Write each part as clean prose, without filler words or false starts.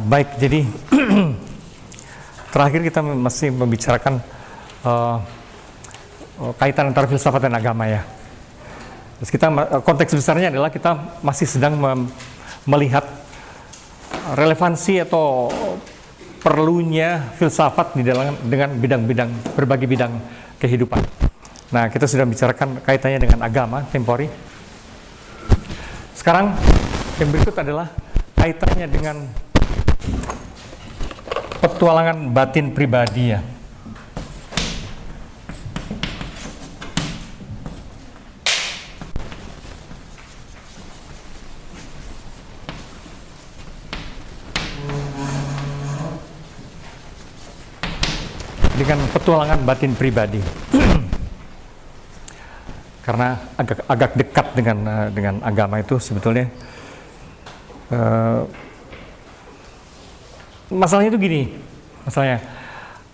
Baik, jadi terakhir kita masih membicarakan kaitan antara filsafat dan agama ya. Terus kita konteks besarnya adalah kita masih sedang melihat relevansi atau perlunya filsafat di dalam dengan bidang-bidang berbagai bidang kehidupan. Nah, kita sudah bicarakan kaitannya dengan agama tempori. Sekarang yang berikut adalah kaitannya dengan petualangan batin pribadi ya. Dengan petualangan batin pribadi. Karena agak dekat dengan agama itu sebetulnya. Masalahnya itu gini, masalahnya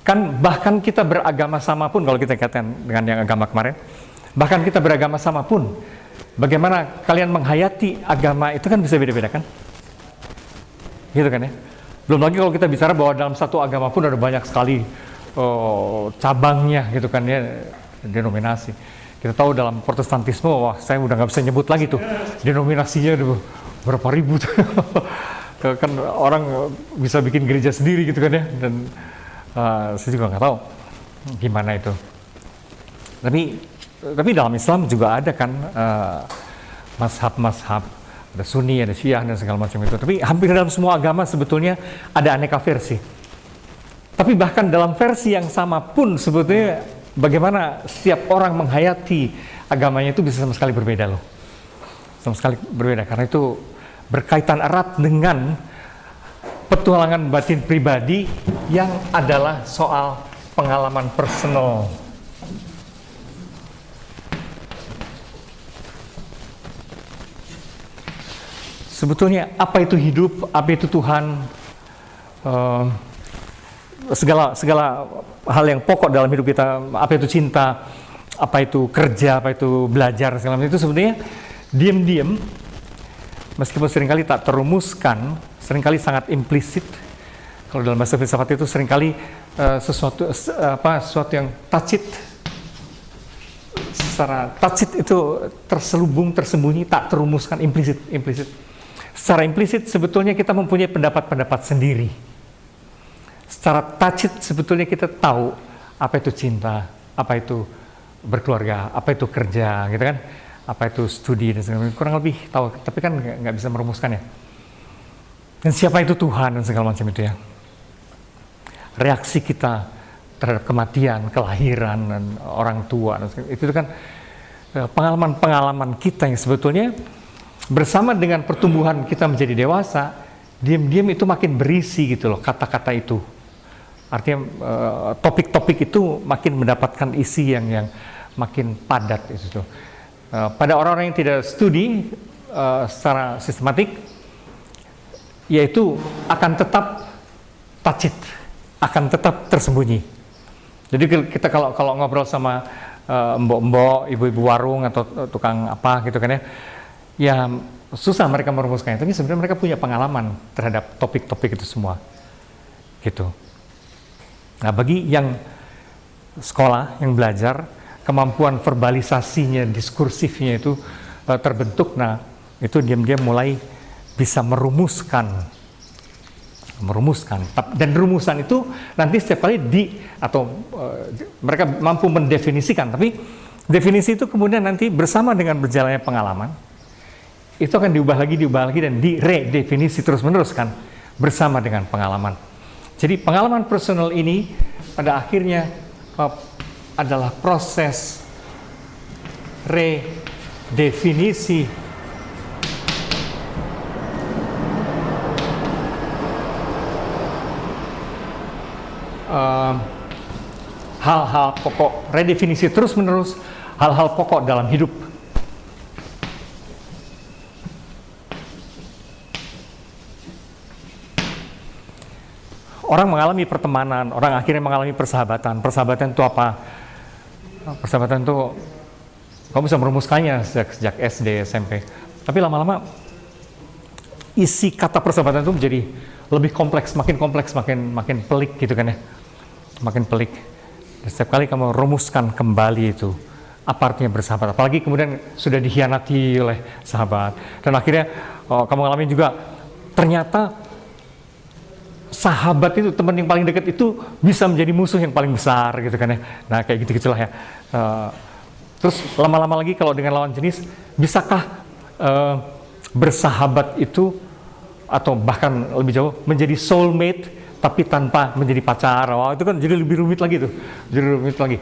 kan bahkan kita beragama sama pun, kalau kita katakan dengan yang agama kemarin, bahkan kita beragama sama pun, bagaimana kalian menghayati agama itu kan bisa beda-beda kan, gitu kan ya. Belum lagi kalau kita bicara bahwa dalam satu agama pun ada banyak sekali cabangnya, gitu kan ya, denominasi. Kita tahu dalam Protestantisme, wah saya udah nggak bisa nyebut lagi tuh denominasinya berapa ribu tuh. Kan orang bisa bikin gereja sendiri gitu kan ya, dan saya juga nggak tahu gimana itu. Tapi dalam Islam juga ada kan mazhab-mazhab, ada Sunni, ada Syiah dan segala macam itu. Tapi hampir dalam semua agama sebetulnya ada aneka versi. Tapi bahkan dalam versi yang sama pun sebetulnya bagaimana setiap orang menghayati agamanya itu bisa sama sekali berbeda loh. Sama sekali berbeda, karena itu berkaitan erat dengan petualangan batin pribadi yang adalah soal pengalaman personal. Sebetulnya apa itu hidup, apa itu Tuhan, segala hal yang pokok dalam hidup kita, apa itu cinta, apa itu kerja, apa itu belajar, segala macam itu sebenarnya diam-diam, meskipun seringkali tak terumuskan, seringkali sangat implisit. Kalau dalam bahasa filsafat itu seringkali sesuatu yang tacit. Secara tacit itu terselubung, tersembunyi, tak terumuskan, implisit. Secara implisit sebetulnya kita mempunyai pendapat-pendapat sendiri. Secara tacit sebetulnya kita tahu apa itu cinta, apa itu berkeluarga, apa itu kerja, gitu kan? Apa itu studi dan segala macam, kurang lebih tahu, tapi kan nggak bisa merumuskan ya. Dan siapa itu Tuhan dan segala macam itu ya. Reaksi kita terhadap kematian, kelahiran, dan orang tua, dan itu kan pengalaman-pengalaman kita yang sebetulnya bersama dengan pertumbuhan kita menjadi dewasa, diam-diam itu makin berisi gitu loh, kata-kata itu. Artinya topik-topik itu makin mendapatkan isi yang makin padat itu tuh. Pada orang-orang yang tidak studi secara sistematik, yaitu akan tetap tacit, akan tetap tersembunyi. Jadi kita kalau ngobrol sama mbok-mbok, ibu-ibu warung atau tukang apa gitu kan ya, ya susah mereka merumuskannya. Tapi sebenarnya mereka punya pengalaman terhadap topik-topik itu semua, gitu. Nah, bagi yang sekolah, yang belajar, kemampuan verbalisasinya, diskursifnya itu terbentuk. Nah, itu diam-diam mulai bisa merumuskan, dan rumusan itu nanti setiap kali mereka mampu mendefinisikan. Tapi definisi itu kemudian nanti bersama dengan berjalannya pengalaman itu akan diubah lagi dan diredefinisi terus-menerus kan bersama dengan pengalaman. Jadi pengalaman personal ini pada akhirnya adalah proses redefinisi hal-hal pokok, redefinisi terus-menerus hal-hal pokok dalam hidup. Orang mengalami pertemanan, orang akhirnya mengalami persahabatan. Persahabatan itu apa? Persahabatan itu kamu bisa merumuskannya sejak SD, SMP. Tapi lama-lama isi kata persahabatan itu menjadi lebih kompleks, makin pelik gitu kan ya, makin pelik. Dan setiap kali kamu rumuskan kembali itu, apa artinya bersahabat, apalagi kemudian sudah dikhianati oleh sahabat, dan akhirnya kamu alami juga ternyata sahabat itu, teman yang paling dekat itu bisa menjadi musuh yang paling besar gitu kan ya. Nah kayak gitu-gitulah ya. Terus lama-lama lagi kalau dengan lawan jenis, bisakah bersahabat itu atau bahkan lebih jauh menjadi soulmate tapi tanpa menjadi pacar? Wah, itu kan jadi lebih rumit lagi tuh, jadi rumit lagi.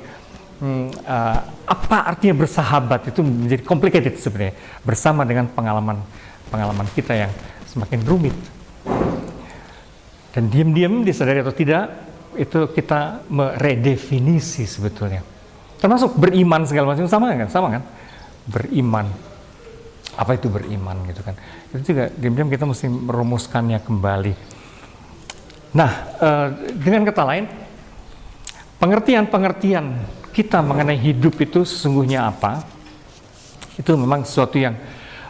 Apa artinya bersahabat itu menjadi complicated sebenarnya, bersama dengan pengalaman kita yang semakin rumit. Dan diam-diam, disadari atau tidak, itu kita meredefinisi sebetulnya. Termasuk beriman segala macam, sama kan? Beriman. Apa itu beriman gitu kan? Itu juga diam-diam kita mesti merumuskannya kembali. Nah, dengan kata lain, pengertian kita mengenai hidup itu sesungguhnya apa, itu memang sesuatu yang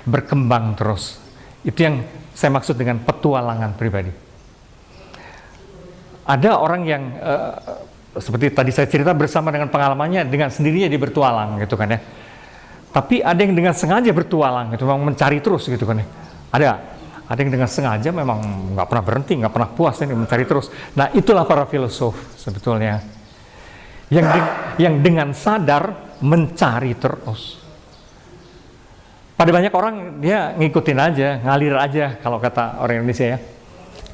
berkembang terus. Itu yang saya maksud dengan petualangan pribadi. Ada orang yang seperti tadi saya cerita, bersama dengan pengalamannya, dengan sendirinya dia bertualang gitu kan ya. Tapi ada yang dengan sengaja bertualang, itu memang mencari terus gitu kan ya. Ada yang dengan sengaja memang nggak pernah berhenti, nggak pernah puas, ini mencari terus. Nah itulah para filosof sebetulnya, yang dengan sadar mencari terus. Pada banyak orang dia ngikutin aja, ngalir aja kalau kata orang Indonesia ya,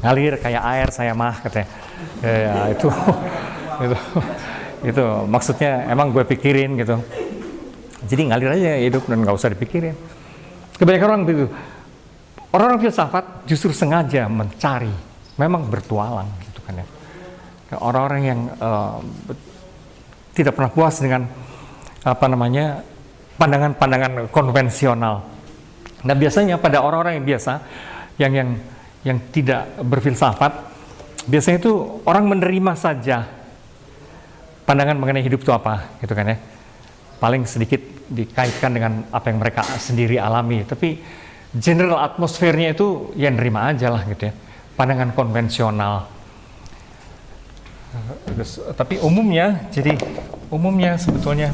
ngalir kayak air saya mah katanya. Ya, itu maksudnya emang gue pikirin gitu. Jadi ngalir aja hidup dan nggak usah dipikirin. Kebanyakan orang begitu. Orang-orang filsafat justru sengaja mencari, memang bertualang gitu kan ya. Orang-orang yang tidak pernah puas dengan pandangan-pandangan konvensional. Nah biasanya pada orang-orang yang biasa, yang tidak berfilsafat, biasanya itu orang menerima saja pandangan mengenai hidup itu apa, gitu kan ya. Paling sedikit dikaitkan dengan apa yang mereka sendiri alami, tapi general atmosfernya itu ya nerima aja lah gitu ya, pandangan konvensional. Tapi umumnya sebetulnya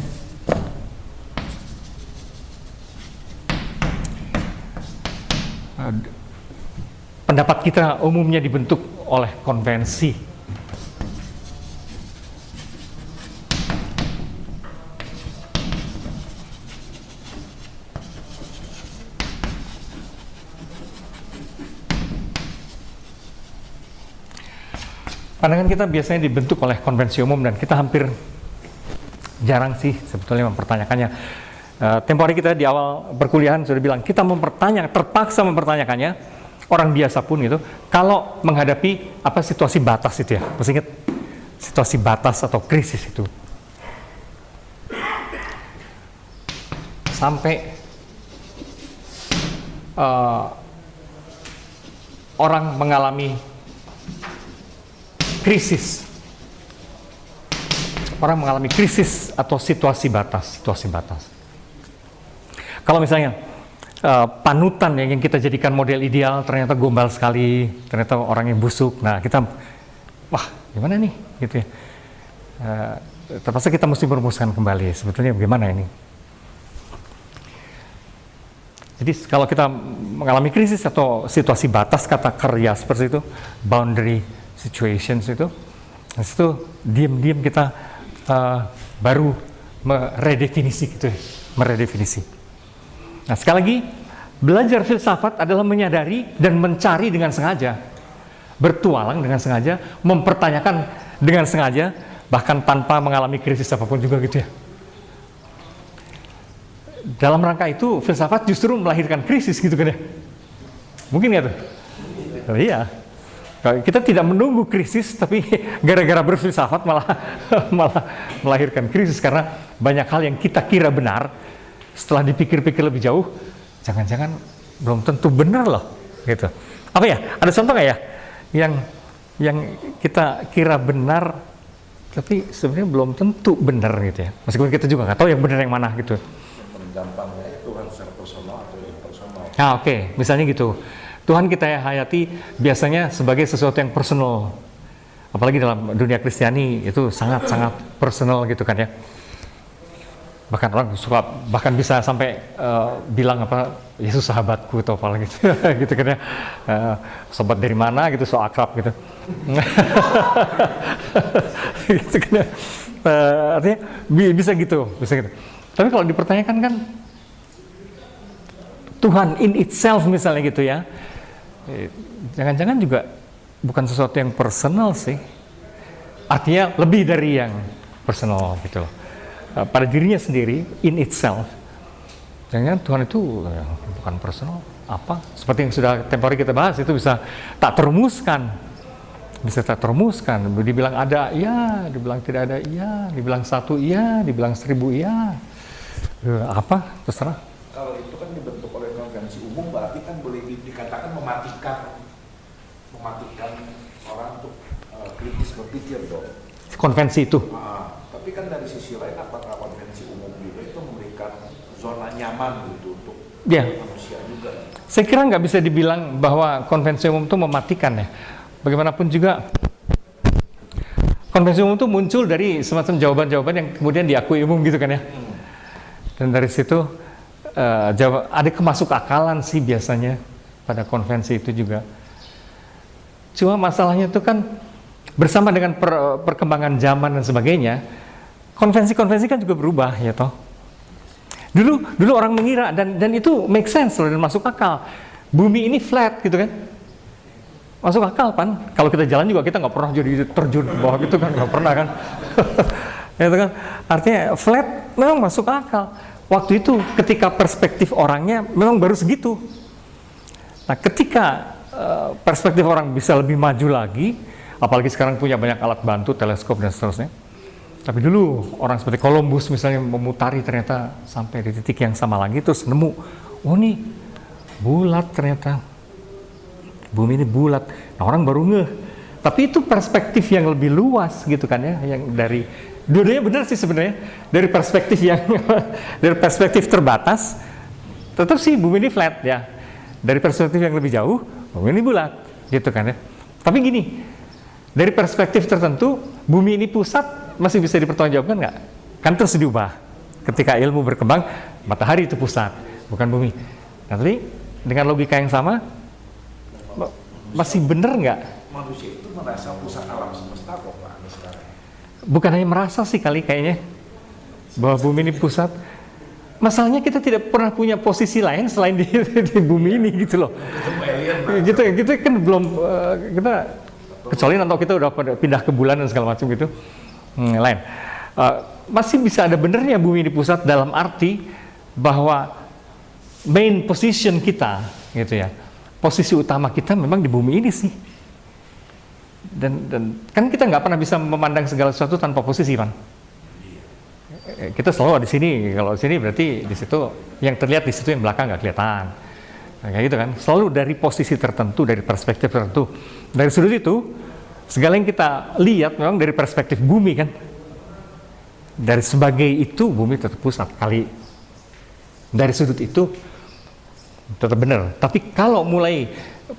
pendapat kita umumnya dibentuk oleh konvensi. Pandangan kita biasanya dibentuk oleh konvensi umum, dan kita hampir jarang sih sebetulnya mempertanyakannya. Tempo hari kita di awal perkuliahan sudah bilang, kita terpaksa mempertanyakannya, orang biasa pun itu, kalau menghadapi situasi batas itu ya. Masih ingat situasi batas atau krisis itu. Sampai orang mengalami krisis. Orang mengalami krisis atau situasi batas. Kalau misalnya panutan yang kita jadikan model ideal ternyata gombal sekali, ternyata orang yang busuk. Nah kita, wah gimana nih gitu ya. Terpaksa kita mesti merumuskan kembali sebetulnya bagaimana ini. Jadi kalau kita mengalami krisis atau situasi batas, kata kerja seperti itu, boundary situations itu, diam-diam kita baru meredefinisi gitu ya, meredefinisi. Nah sekali lagi, belajar filsafat adalah menyadari dan mencari dengan sengaja, bertualang dengan sengaja, mempertanyakan dengan sengaja, bahkan tanpa mengalami krisis apapun juga gitu ya. Dalam rangka itu, filsafat justru melahirkan krisis gitu kan ya. Mungkin nggak tuh? Oh, iya. Kita tidak menunggu krisis, tapi gara-gara berfilsafat malah melahirkan krisis, karena banyak hal yang kita kira benar, setelah dipikir-pikir lebih jauh, jangan-jangan belum tentu benar loh, gitu. Apa ya? Ada contoh nggak ya? Yang kita kira benar, tapi sebenarnya belum tentu benar gitu ya. Meskipun kita juga nggak tahu yang benar yang mana gitu. Gampangnya itu kan secara personal atau impersonal. Nah, oke. Misalnya gitu. Tuhan kita hayati biasanya sebagai sesuatu yang personal. Apalagi dalam dunia Kristiani itu sangat-sangat personal gitu kan ya. Bahkan orang suka bahkan bisa sampai bilang apa, Yesus sahabatku atau apa gitu. Gitu kan ya. Sobat dari mana gitu, so akrab gitu. Gitu kan ya. Artinya bisa gitu. Tapi kalau dipertanyakan kan Tuhan in itself misalnya gitu ya, jangan-jangan juga bukan sesuatu yang personal sih. Artinya lebih dari yang personal gitu loh. Pada dirinya sendiri, in itself. Jangan-jangan Tuhan itu bukan personal, apa? Seperti yang sudah tempo hari kita bahas, itu bisa tak terumuskan. Bisa tak terumuskan. Dibilang ada, iya. Dibilang tidak ada, iya. Dibilang satu, iya. Dibilang 1000, iya. Apa? Terserah. Kalau itu kan dibentuk oleh konvensi umum, berarti kan boleh dikatakan mematikan orang untuk kritis berpikir dong. Konvensi itu. Tapi kan dari sisi lain, apakah konvensi umum juga itu memberikan zona nyaman gitu untuk manusia juga? Saya kira nggak bisa dibilang bahwa konvensi umum itu mematikan ya. Bagaimanapun juga, konvensi umum itu muncul dari semacam jawaban-jawaban yang kemudian diakui umum gitu kan ya. Dan dari situ ada kemasuk akalan sih biasanya pada konvensi itu juga. Cuma masalahnya itu kan bersama dengan perkembangan zaman dan sebagainya, konvensi-konvensi kan juga berubah ya toh. Dulu orang mengira dan itu make sense loh dan masuk akal. Bumi ini flat gitu kan. Masuk akal kan. Kalau kita jalan juga kita nggak pernah jadi terjun ke bawah gitu kan, nggak pernah kan. Itu kan artinya flat memang masuk akal. Waktu itu ketika perspektif orangnya memang baru segitu. Nah, ketika perspektif orang bisa lebih maju lagi, apalagi sekarang punya banyak alat bantu, teleskop dan seterusnya. Tapi dulu orang seperti Columbus misalnya memutari ternyata sampai di titik yang sama lagi, terus nemu, oh nih bulat ternyata, bumi ini bulat. Nah, orang baru ngeh. Tapi itu perspektif yang lebih luas gitu kan ya, yang dari dua-duanya benar sih sebenarnya, dari perspektif yang dari perspektif terbatas, tetap sih bumi ini flat ya. Dari perspektif yang lebih jauh, bumi ini bulat, gitu kan ya. Tapi gini, dari perspektif tertentu, bumi ini pusat masih bisa dipertanggungjawabkan nggak? Kan terus diubah. Ketika ilmu berkembang, matahari itu pusat, bukan bumi. Nah, tapi dengan logika yang sama, masih benar nggak? Manusia itu merasa pusat alam semesta kok Pak sekarang. Bukan hanya merasa sih kali kayaknya, bahwa bumi ini pusat. Masalahnya kita tidak pernah punya posisi lain selain di bumi ini gitu loh. Gitu kan belum kita kecuali atau kita udah pindah ke bulan dan segala macam gitu. Lain. Masih bisa ada benernya bumi di pusat dalam arti bahwa main position kita gitu ya. Posisi utama kita memang di bumi ini sih. Dan kan kita nggak pernah bisa memandang segala sesuatu tanpa posisi kan. Kita selalu di sini, kalau di sini berarti di situ yang terlihat di situ yang belakang nggak kelihatan, kayak gitu kan. Selalu dari posisi tertentu, dari perspektif tertentu. Dari sudut itu, segala yang kita lihat memang dari perspektif bumi kan. Dari sebagai itu bumi tetap pusat kali. Dari sudut itu tetap benar. Tapi kalau mulai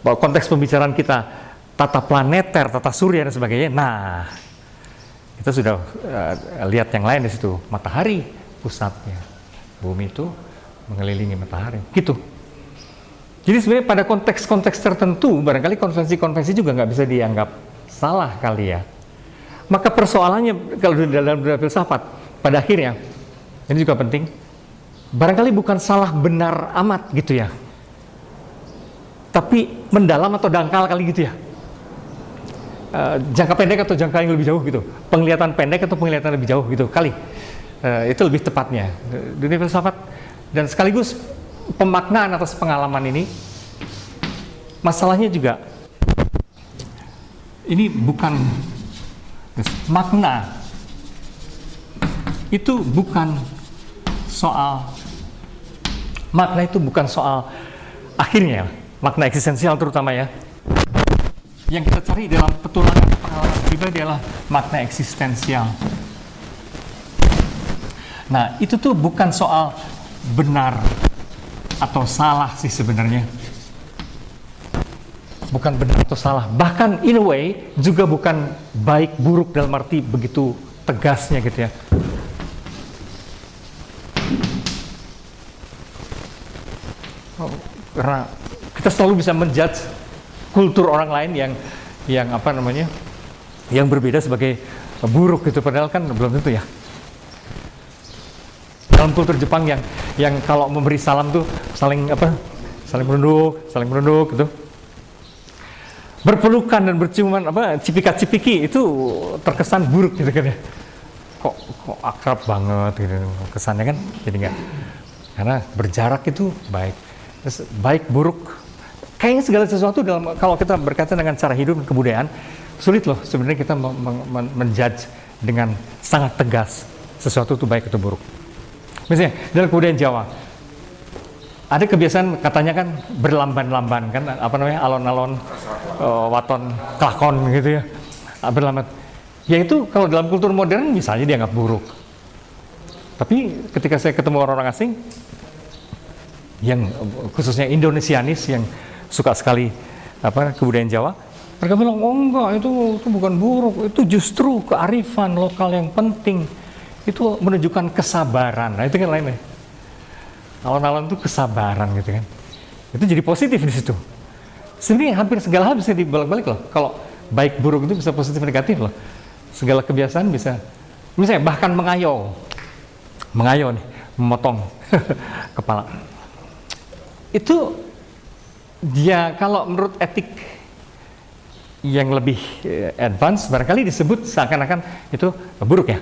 konteks pembicaraan kita tata planeter, tata surya dan sebagainya, nah kita sudah lihat yang lain di situ. Matahari pusatnya, bumi itu mengelilingi matahari, gitu. Jadi sebenarnya pada konteks-konteks tertentu, barangkali konvensi-konvensi juga nggak bisa dianggap salah kali ya. Maka persoalannya kalau dalam dunia filsafat, pada akhirnya ini juga penting. Barangkali bukan salah benar amat gitu ya, tapi mendalam atau dangkal kali gitu ya. Jangka pendek atau jangka yang lebih jauh gitu, penglihatan pendek atau penglihatan lebih jauh gitu kali, itu lebih tepatnya dunia filsafat. Dan sekaligus pemaknaan atas pengalaman ini, masalahnya juga ini bukan makna, itu bukan soal makna, itu bukan soal akhirnya makna eksistensial terutama ya. Yang kita cari dalam petualangan pengalaman pribadi adalah makna eksistensial. Nah, itu tuh bukan soal benar atau salah sih sebenarnya. bukan benar atau salah. Bahkan in a way juga bukan baik buruk dalam arti begitu tegasnya gitu ya. Karena kita selalu bisa menjudge kultur orang lain yang apa namanya, yang berbeda sebagai buruk gitu, padahal kan belum tentu ya. Dalam kultur Jepang yang kalau memberi salam tuh saling menunduk gitu. Berpelukan dan berciuman cipika-cipiki itu terkesan buruk gitu kan ya. Kok akrab banget gitu kesannya kan, jadi enggak. Karena berjarak itu baik. Terus baik buruk, kayaknya segala sesuatu kalau kita berkaitan dengan cara hidup dan kebudayaan, sulit loh sebenarnya kita menjudge dengan sangat tegas sesuatu itu baik atau buruk. Misalnya dalam kebudayaan Jawa ada kebiasaan katanya kan berlamban-lamban kan, alon-alon, waton, kelakon gitu ya, berlamban. Ya itu kalau dalam kultur modern misalnya dianggap buruk. Tapi ketika saya ketemu orang-orang asing yang khususnya Indonesianis yang suka sekali kebudayaan Jawa, mereka bilang oh enggak, itu bukan buruk, itu justru kearifan lokal yang penting, itu menunjukkan kesabaran. Nah itu kan lainnya, alon-alon itu kesabaran gitu kan, itu jadi positif di situ. Sebenarnya hampir segala hal bisa dibalik-balik loh. Kalau baik buruk itu bisa positif negatif loh. Segala kebiasaan bisa, misalnya bahkan mengayo nih, memotong kepala. Itu dia kalau menurut etik yang lebih advance barangkali disebut seakan-akan itu buruk ya.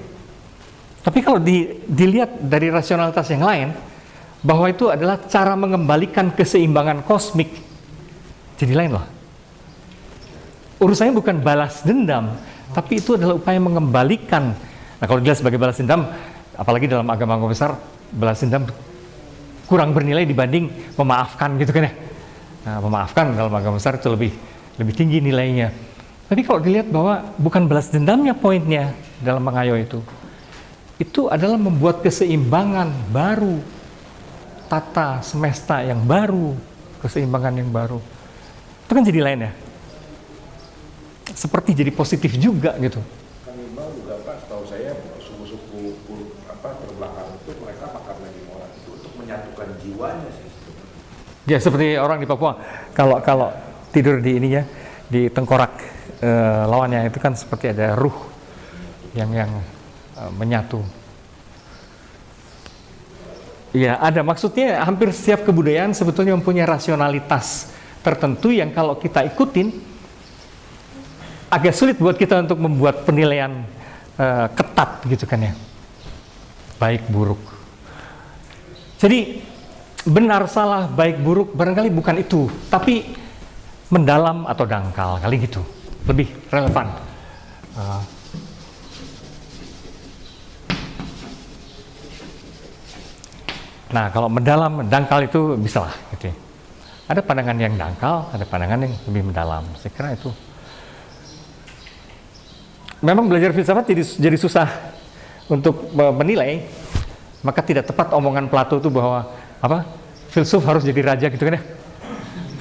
Tapi kalau dilihat dari rasionalitas yang lain, bahwa itu adalah cara mengembalikan keseimbangan kosmik, jadi lain loh. Urusannya bukan balas dendam, tapi itu adalah upaya mengembalikan. Nah kalau dilihat sebagai balas dendam, apalagi dalam agama besar, balas dendam kurang bernilai dibanding memaafkan gitu kan ya. Nah, memaafkan dalam agama besar itu lebih tinggi nilainya. Tapi kalau dilihat bahwa bukan balas dendamnya poinnya dalam mengayo itu adalah membuat keseimbangan baru, tata semesta yang baru, keseimbangan yang baru. Itu kan jadi lain ya. Seperti jadi positif juga gitu. Kanibal juga Pak, setahu saya suku-suku terbelakang itu mereka makan daging orang itu untuk menyatukan jiwanya sih. Ya seperti orang di Papua, kalau tidur di ininya, di tengkorak lawannya itu kan seperti ada ruh yang menyatu. Ya ada, maksudnya hampir setiap kebudayaan sebetulnya mempunyai rasionalitas tertentu yang kalau kita ikutin agak sulit buat kita untuk membuat penilaian ketat gitu kan ya, baik buruk. Jadi benar salah baik buruk barangkali bukan itu, tapi mendalam atau dangkal kali gitu lebih relevan. Nah kalau mendalam dangkal itu bisa lah gitu ya. Ada pandangan yang dangkal, ada pandangan yang lebih mendalam. Saya kira itu memang belajar filsafat jadi susah untuk menilai, maka tidak tepat omongan Plato itu bahwa filsuf harus jadi raja gitu kan ya,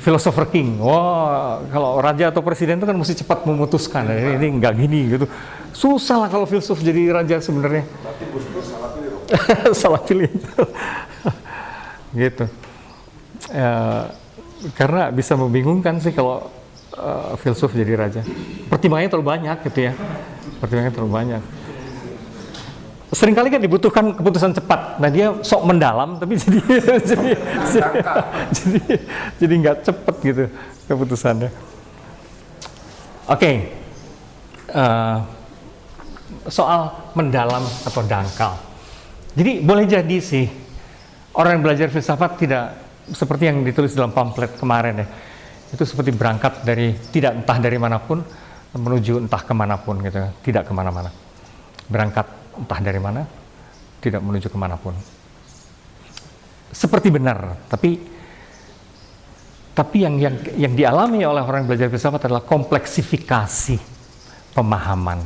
philosopher king. Wah kalau raja atau presiden itu kan mesti cepat memutuskan, ini nggak gini gitu. Susah lah kalau filsuf jadi raja sebenarnya. Berarti Gus Dur salah pilih dong. Salah pilih gitu. Karena bisa membingungkan sih kalau filsuf jadi raja. Pertimbangannya terlalu banyak gitu ya. Pertimbangannya terlalu banyak. Seringkali kan dibutuhkan keputusan cepat. Nah dia sok mendalam tapi jadi nggak cepet gitu keputusannya. Oke. Soal mendalam atau dangkal. Jadi boleh jadi sih orang yang belajar filsafat tidak seperti yang ditulis dalam pamflet kemarin ya. Itu seperti berangkat dari tidak entah dari manapun menuju entah kemanapun gitu, tidak kemana-mana. Berangkat entah dari mana, tidak menuju kemanapun. Seperti benar, tapi yang dialami oleh orang yang belajar filsafat adalah kompleksifikasi pemahaman.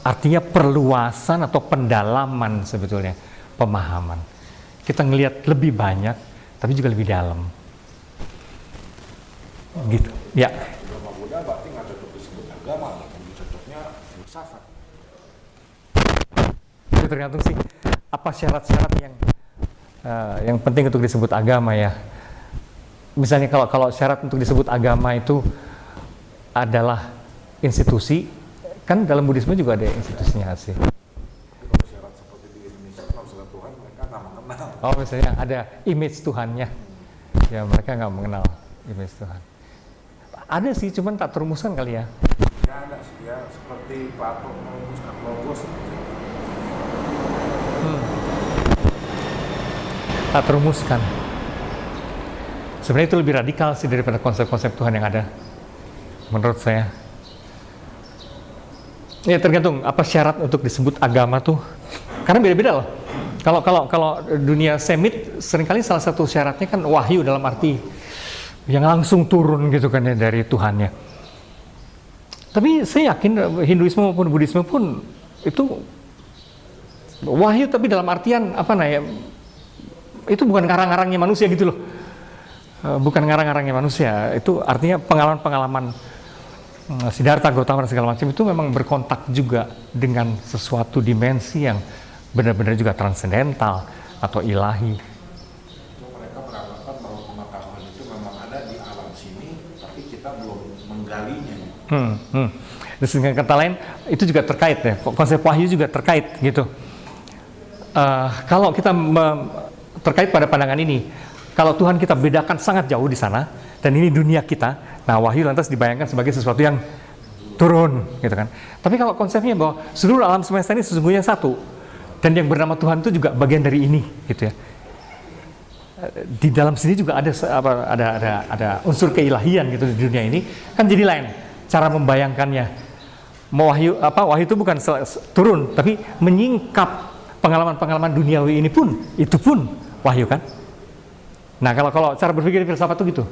Artinya perluasan atau pendalaman sebetulnya pemahaman. Kita ngelihat lebih banyak, tapi juga lebih dalam. Gitu. Ya. Agama Buddha berarti nggak cocok disebut agama, lebih cocoknya filsafat. Itu tergantung sih apa syarat-syarat yang penting untuk disebut agama ya. Misalnya kalau syarat untuk disebut agama itu adalah institusi, kan dalam Buddhisme juga ada institusinya sih. Kalau syarat seperti di Indonesia kalau sudah Tuhan mereka nggak mengenal. Oh misalnya ada image Tuhannya, ya mereka nggak mengenal image Tuhan. Ada sih, cuman tak terumuskan kali ya. Ya ada sih ya, seperti Plato merumuskan logos. Tak terumuskan. Sebenarnya itu lebih radikal sih daripada konsep-konsep Tuhan yang ada, menurut saya. Ya tergantung apa syarat untuk disebut agama tuh, karena beda-beda loh. Kalau dunia Semit seringkali salah satu syaratnya kan wahyu, dalam arti yang langsung turun gitu kan ya dari Tuhannya. Tapi saya yakin Hinduisme maupun Buddhisme pun itu wahyu, tapi dalam artian apa ya? Itu bukan ngarang-ngarangnya manusia gitu loh. Bukan ngarang-ngarangnya manusia, itu artinya pengalaman-pengalaman Siddhartha, Gautama dan segala macam itu memang berkontak juga dengan sesuatu dimensi yang benar-benar juga transendental atau ilahi. Mereka beranggapan bahwa pengetahuan itu memang ada di alam sini, tapi kita belum menggalinya. Dan dengan kata lain itu juga terkait ya, konsep wahyu juga terkait gitu. Kalau kita terkait pada pandangan ini, kalau Tuhan kita bedakan sangat jauh di sana, dan ini dunia kita, nah wahyu lantas dibayangkan sebagai sesuatu yang turun, gitu kan. Tapi kalau konsepnya bahwa seluruh alam semesta ini sesungguhnya satu, dan yang bernama Tuhan itu juga bagian dari ini, gitu ya. Di dalam sini juga ada unsur keilahian gitu di dunia ini, kan jadi lain cara membayangkannya. Wahyu itu bukan turun, tapi menyingkap pengalaman-pengalaman duniawi ini pun, itu pun wahyu kan. Nah kalau cara berpikir filsafat itu gitu.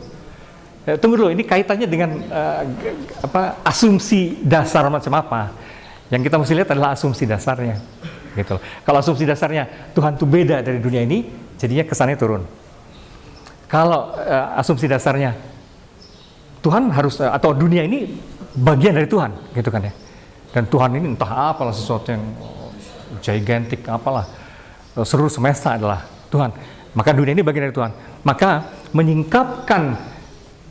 Tunggu dulu, ini kaitannya dengan asumsi dasar macam apa? Yang kita mesti lihat adalah asumsi dasarnya, gitu. Kalau asumsi dasarnya Tuhan itu beda dari dunia ini, jadinya kesannya turun. Kalau asumsi dasarnya Tuhan harus atau dunia ini bagian dari Tuhan, gitu kan ya. Dan Tuhan ini entah apalah, sesuatu yang gigantic apalah, seluruh semesta adalah Tuhan. Maka dunia ini bagian dari Tuhan. Maka menyingkapkan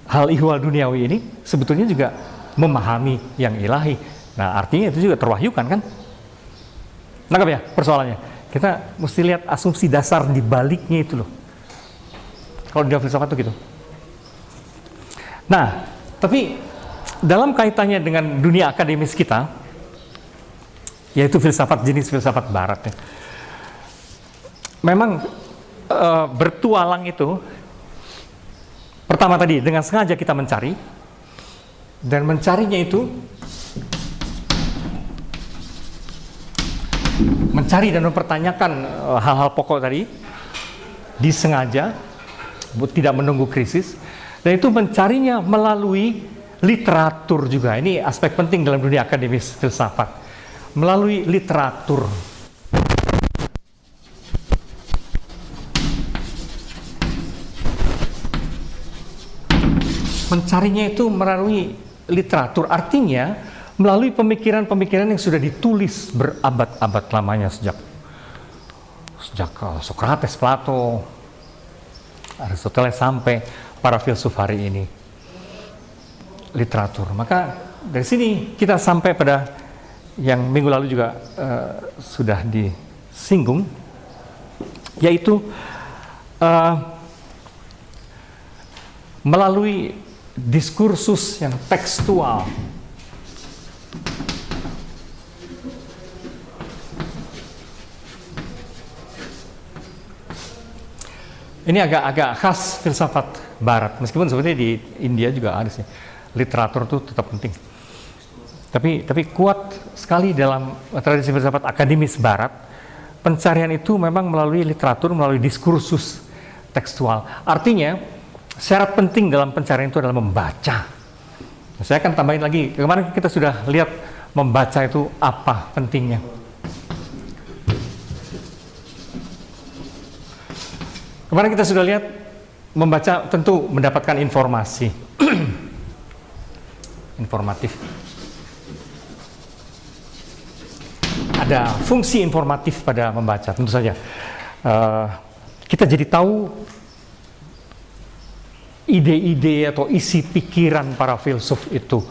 hal ihwal duniawi ini sebetulnya juga memahami yang ilahi. Nah artinya itu juga terwahyukan kan? Nangkap ya persoalannya? Kita mesti lihat asumsi dasar di baliknya itu loh. Kalau di filsafat itu gitu. Nah, tapi dalam kaitannya dengan dunia akademis kita, yaitu filsafat jenis filsafat barat ya, memang bertualang itu pertama tadi dengan sengaja kita mencari, dan mencarinya itu mencari dan mempertanyakan hal-hal pokok tadi disengaja, tidak menunggu krisis, dan itu mencarinya melalui literatur juga. Ini aspek penting dalam dunia akademis filsafat, melalui literatur. Mencarinya itu melalui literatur, artinya melalui pemikiran-pemikiran yang sudah ditulis berabad-abad lamanya, sejak Sokrates, Plato, Aristoteles sampai para filsuf hari ini. Literatur. Maka dari sini kita sampai pada yang minggu lalu juga sudah disinggung, yaitu melalui diskursus yang tekstual. Ini agak khas filsafat barat, meskipun sebenarnya di India juga ada sih. Literatur itu tetap penting. Tapi kuat sekali dalam tradisi filsafat akademis barat, pencarian itu memang melalui literatur, melalui diskursus tekstual. Artinya syarat penting dalam pencarian itu adalah membaca. Saya akan tambahin lagi, kemarin kita sudah lihat membaca itu apa pentingnya. Kemarin kita sudah lihat membaca tentu mendapatkan informasi. informatif. Ada fungsi informatif pada membaca, tentu saja. Kita jadi tahu ide-ide atau isi pikiran para filsuf itu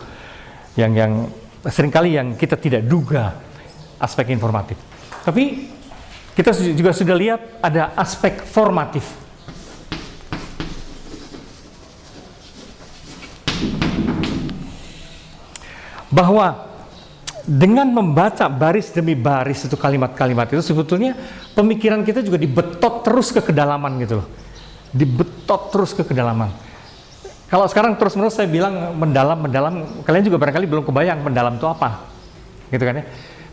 yang seringkali yang kita tidak duga aspek informatif. Tapi kita juga sudah lihat ada aspek formatif. Bahwa dengan membaca baris demi baris itu kalimat-kalimat itu sebetulnya pemikiran kita juga dibetot terus ke kedalaman gitu loh. Dibetot terus ke kedalaman. Kalau sekarang terus-menerus saya bilang mendalam, kalian juga barangkali belum kebayang mendalam itu apa. Gitu kan ya.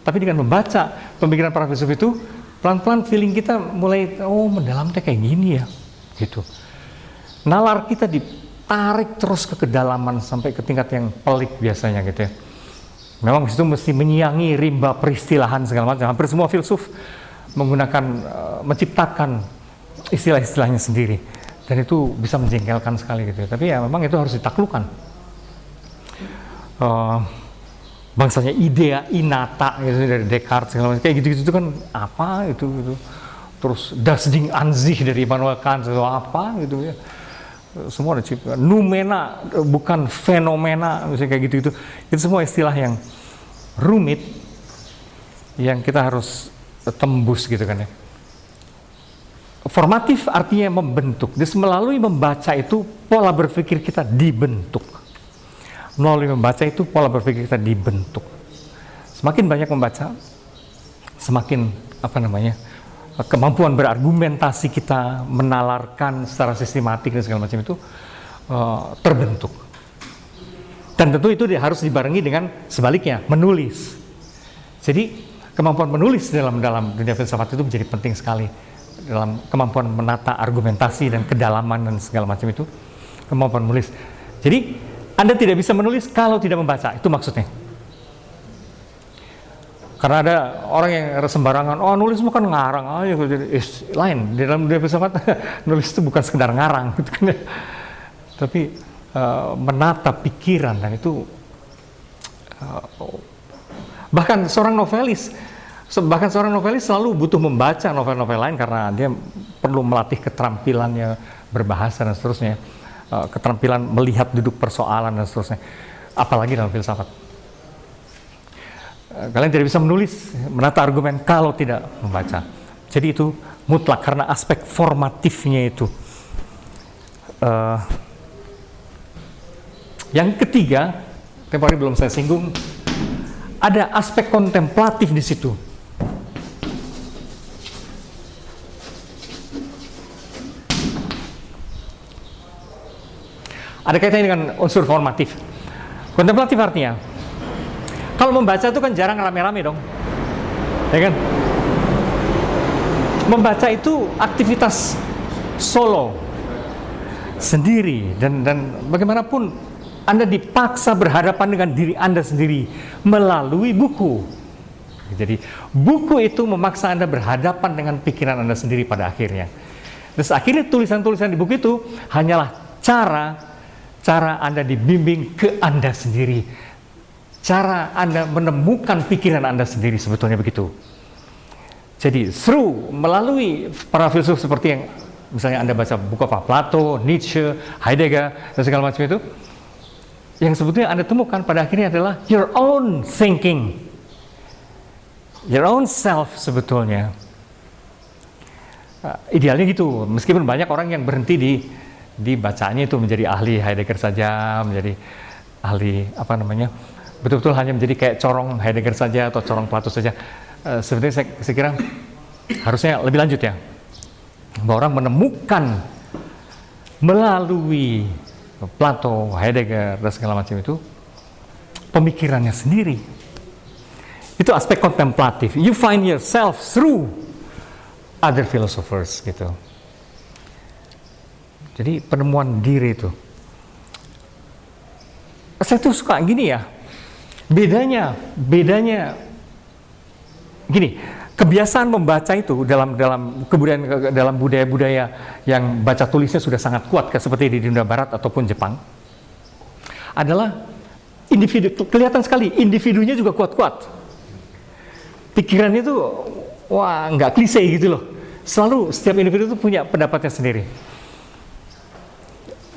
Tapi dengan membaca pemikiran para filsuf itu, pelan-pelan feeling kita mulai, oh mendalam teh kayak gini ya. Gitu. Nalar kita ditarik terus ke kedalaman sampai ke tingkat yang pelik biasanya gitu ya. Memang itu mesti menyiangi rimba peristilahan segala macam. Hampir semua filsuf menggunakan, menciptakan istilah-istilahnya sendiri. Dan itu bisa menjengkelkan sekali gitu ya. Tapi ya memang itu harus ditaklukkan. Bangsanya idea innata gitu, dari Descartes segala macam. Kayak gitu-gitu itu kan apa itu. Terus das Ding an sich dari Immanuel Kant itu apa gitu ya. Semua ada cipta. Noumena bukan fenomena, misalnya kayak gitu-gitu. Itu semua istilah yang rumit yang kita harus tembus gitu kan ya. Formatif artinya membentuk. Jadi melalui membaca itu pola berpikir kita dibentuk. Melalui membaca itu pola berpikir kita dibentuk. Semakin banyak membaca, semakin kemampuan berargumentasi kita, menalarkan secara sistematik dan segala macam itu terbentuk. Dan tentu itu harus dibarengi dengan sebaliknya, menulis. Jadi kemampuan menulis dalam dunia filsafat itu menjadi penting sekali. Dalam kemampuan menata argumentasi dan kedalaman dan segala macam itu, kemampuan menulis. Jadi Anda tidak bisa menulis kalau tidak membaca, itu maksudnya. Karena ada orang yang sembarangan, oh nulis bukan ngarang aja, lain di dalam dunia filsafat nulis itu bukan sekedar ngarang, gitu kan ya. Tapi menata pikiran, dan itu bahkan seorang novelis selalu butuh membaca novel-novel lain karena dia perlu melatih keterampilannya berbahasa dan seterusnya, keterampilan melihat duduk persoalan dan seterusnya, apalagi dalam filsafat. Kalian tidak bisa menulis, menata argumen kalau tidak membaca. Jadi itu mutlak karena aspek formatifnya itu. Yang ketiga, tempo hari belum saya singgung, ada aspek kontemplatif di situ. Ada kaitannya dengan unsur formatif. Kontemplatif artinya, kalau membaca itu kan jarang rame-rame dong, ya kan? Membaca itu aktivitas solo, sendiri, dan bagaimanapun Anda dipaksa berhadapan dengan diri Anda sendiri melalui buku. Jadi buku itu memaksa Anda berhadapan dengan pikiran Anda sendiri pada akhirnya. Terus akhirnya tulisan-tulisan di buku itu hanyalah cara Anda dibimbing ke Anda sendiri. Cara Anda menemukan pikiran Anda sendiri, sebetulnya begitu. Jadi melalui para filsuf seperti yang misalnya Anda baca buku apa, Plato, Nietzsche, Heidegger, dan segala macam itu, yang sebetulnya Anda temukan pada akhirnya adalah your own thinking, your own self sebetulnya. Idealnya gitu, meskipun banyak orang yang berhenti di bacanya itu menjadi ahli Heidegger saja, menjadi ahli betul-betul hanya menjadi kayak corong Heidegger saja atau corong Plato saja. Sebenarnya saya kira harusnya lebih lanjut ya, bahwa orang menemukan melalui Plato, Heidegger dan segala macam itu pemikirannya sendiri. Itu aspek kontemplatif. You find yourself through other philosophers gitu. Jadi penemuan diri itu. Saya tuh suka gini ya. Bedanya gini, kebiasaan membaca itu dalam budaya-budaya yang baca tulisnya sudah sangat kuat seperti di dunia barat ataupun Jepang adalah individu, kelihatan sekali individunya juga kuat-kuat. Pikirannya itu wah nggak klise gitu loh. Selalu setiap individu itu punya pendapatnya sendiri.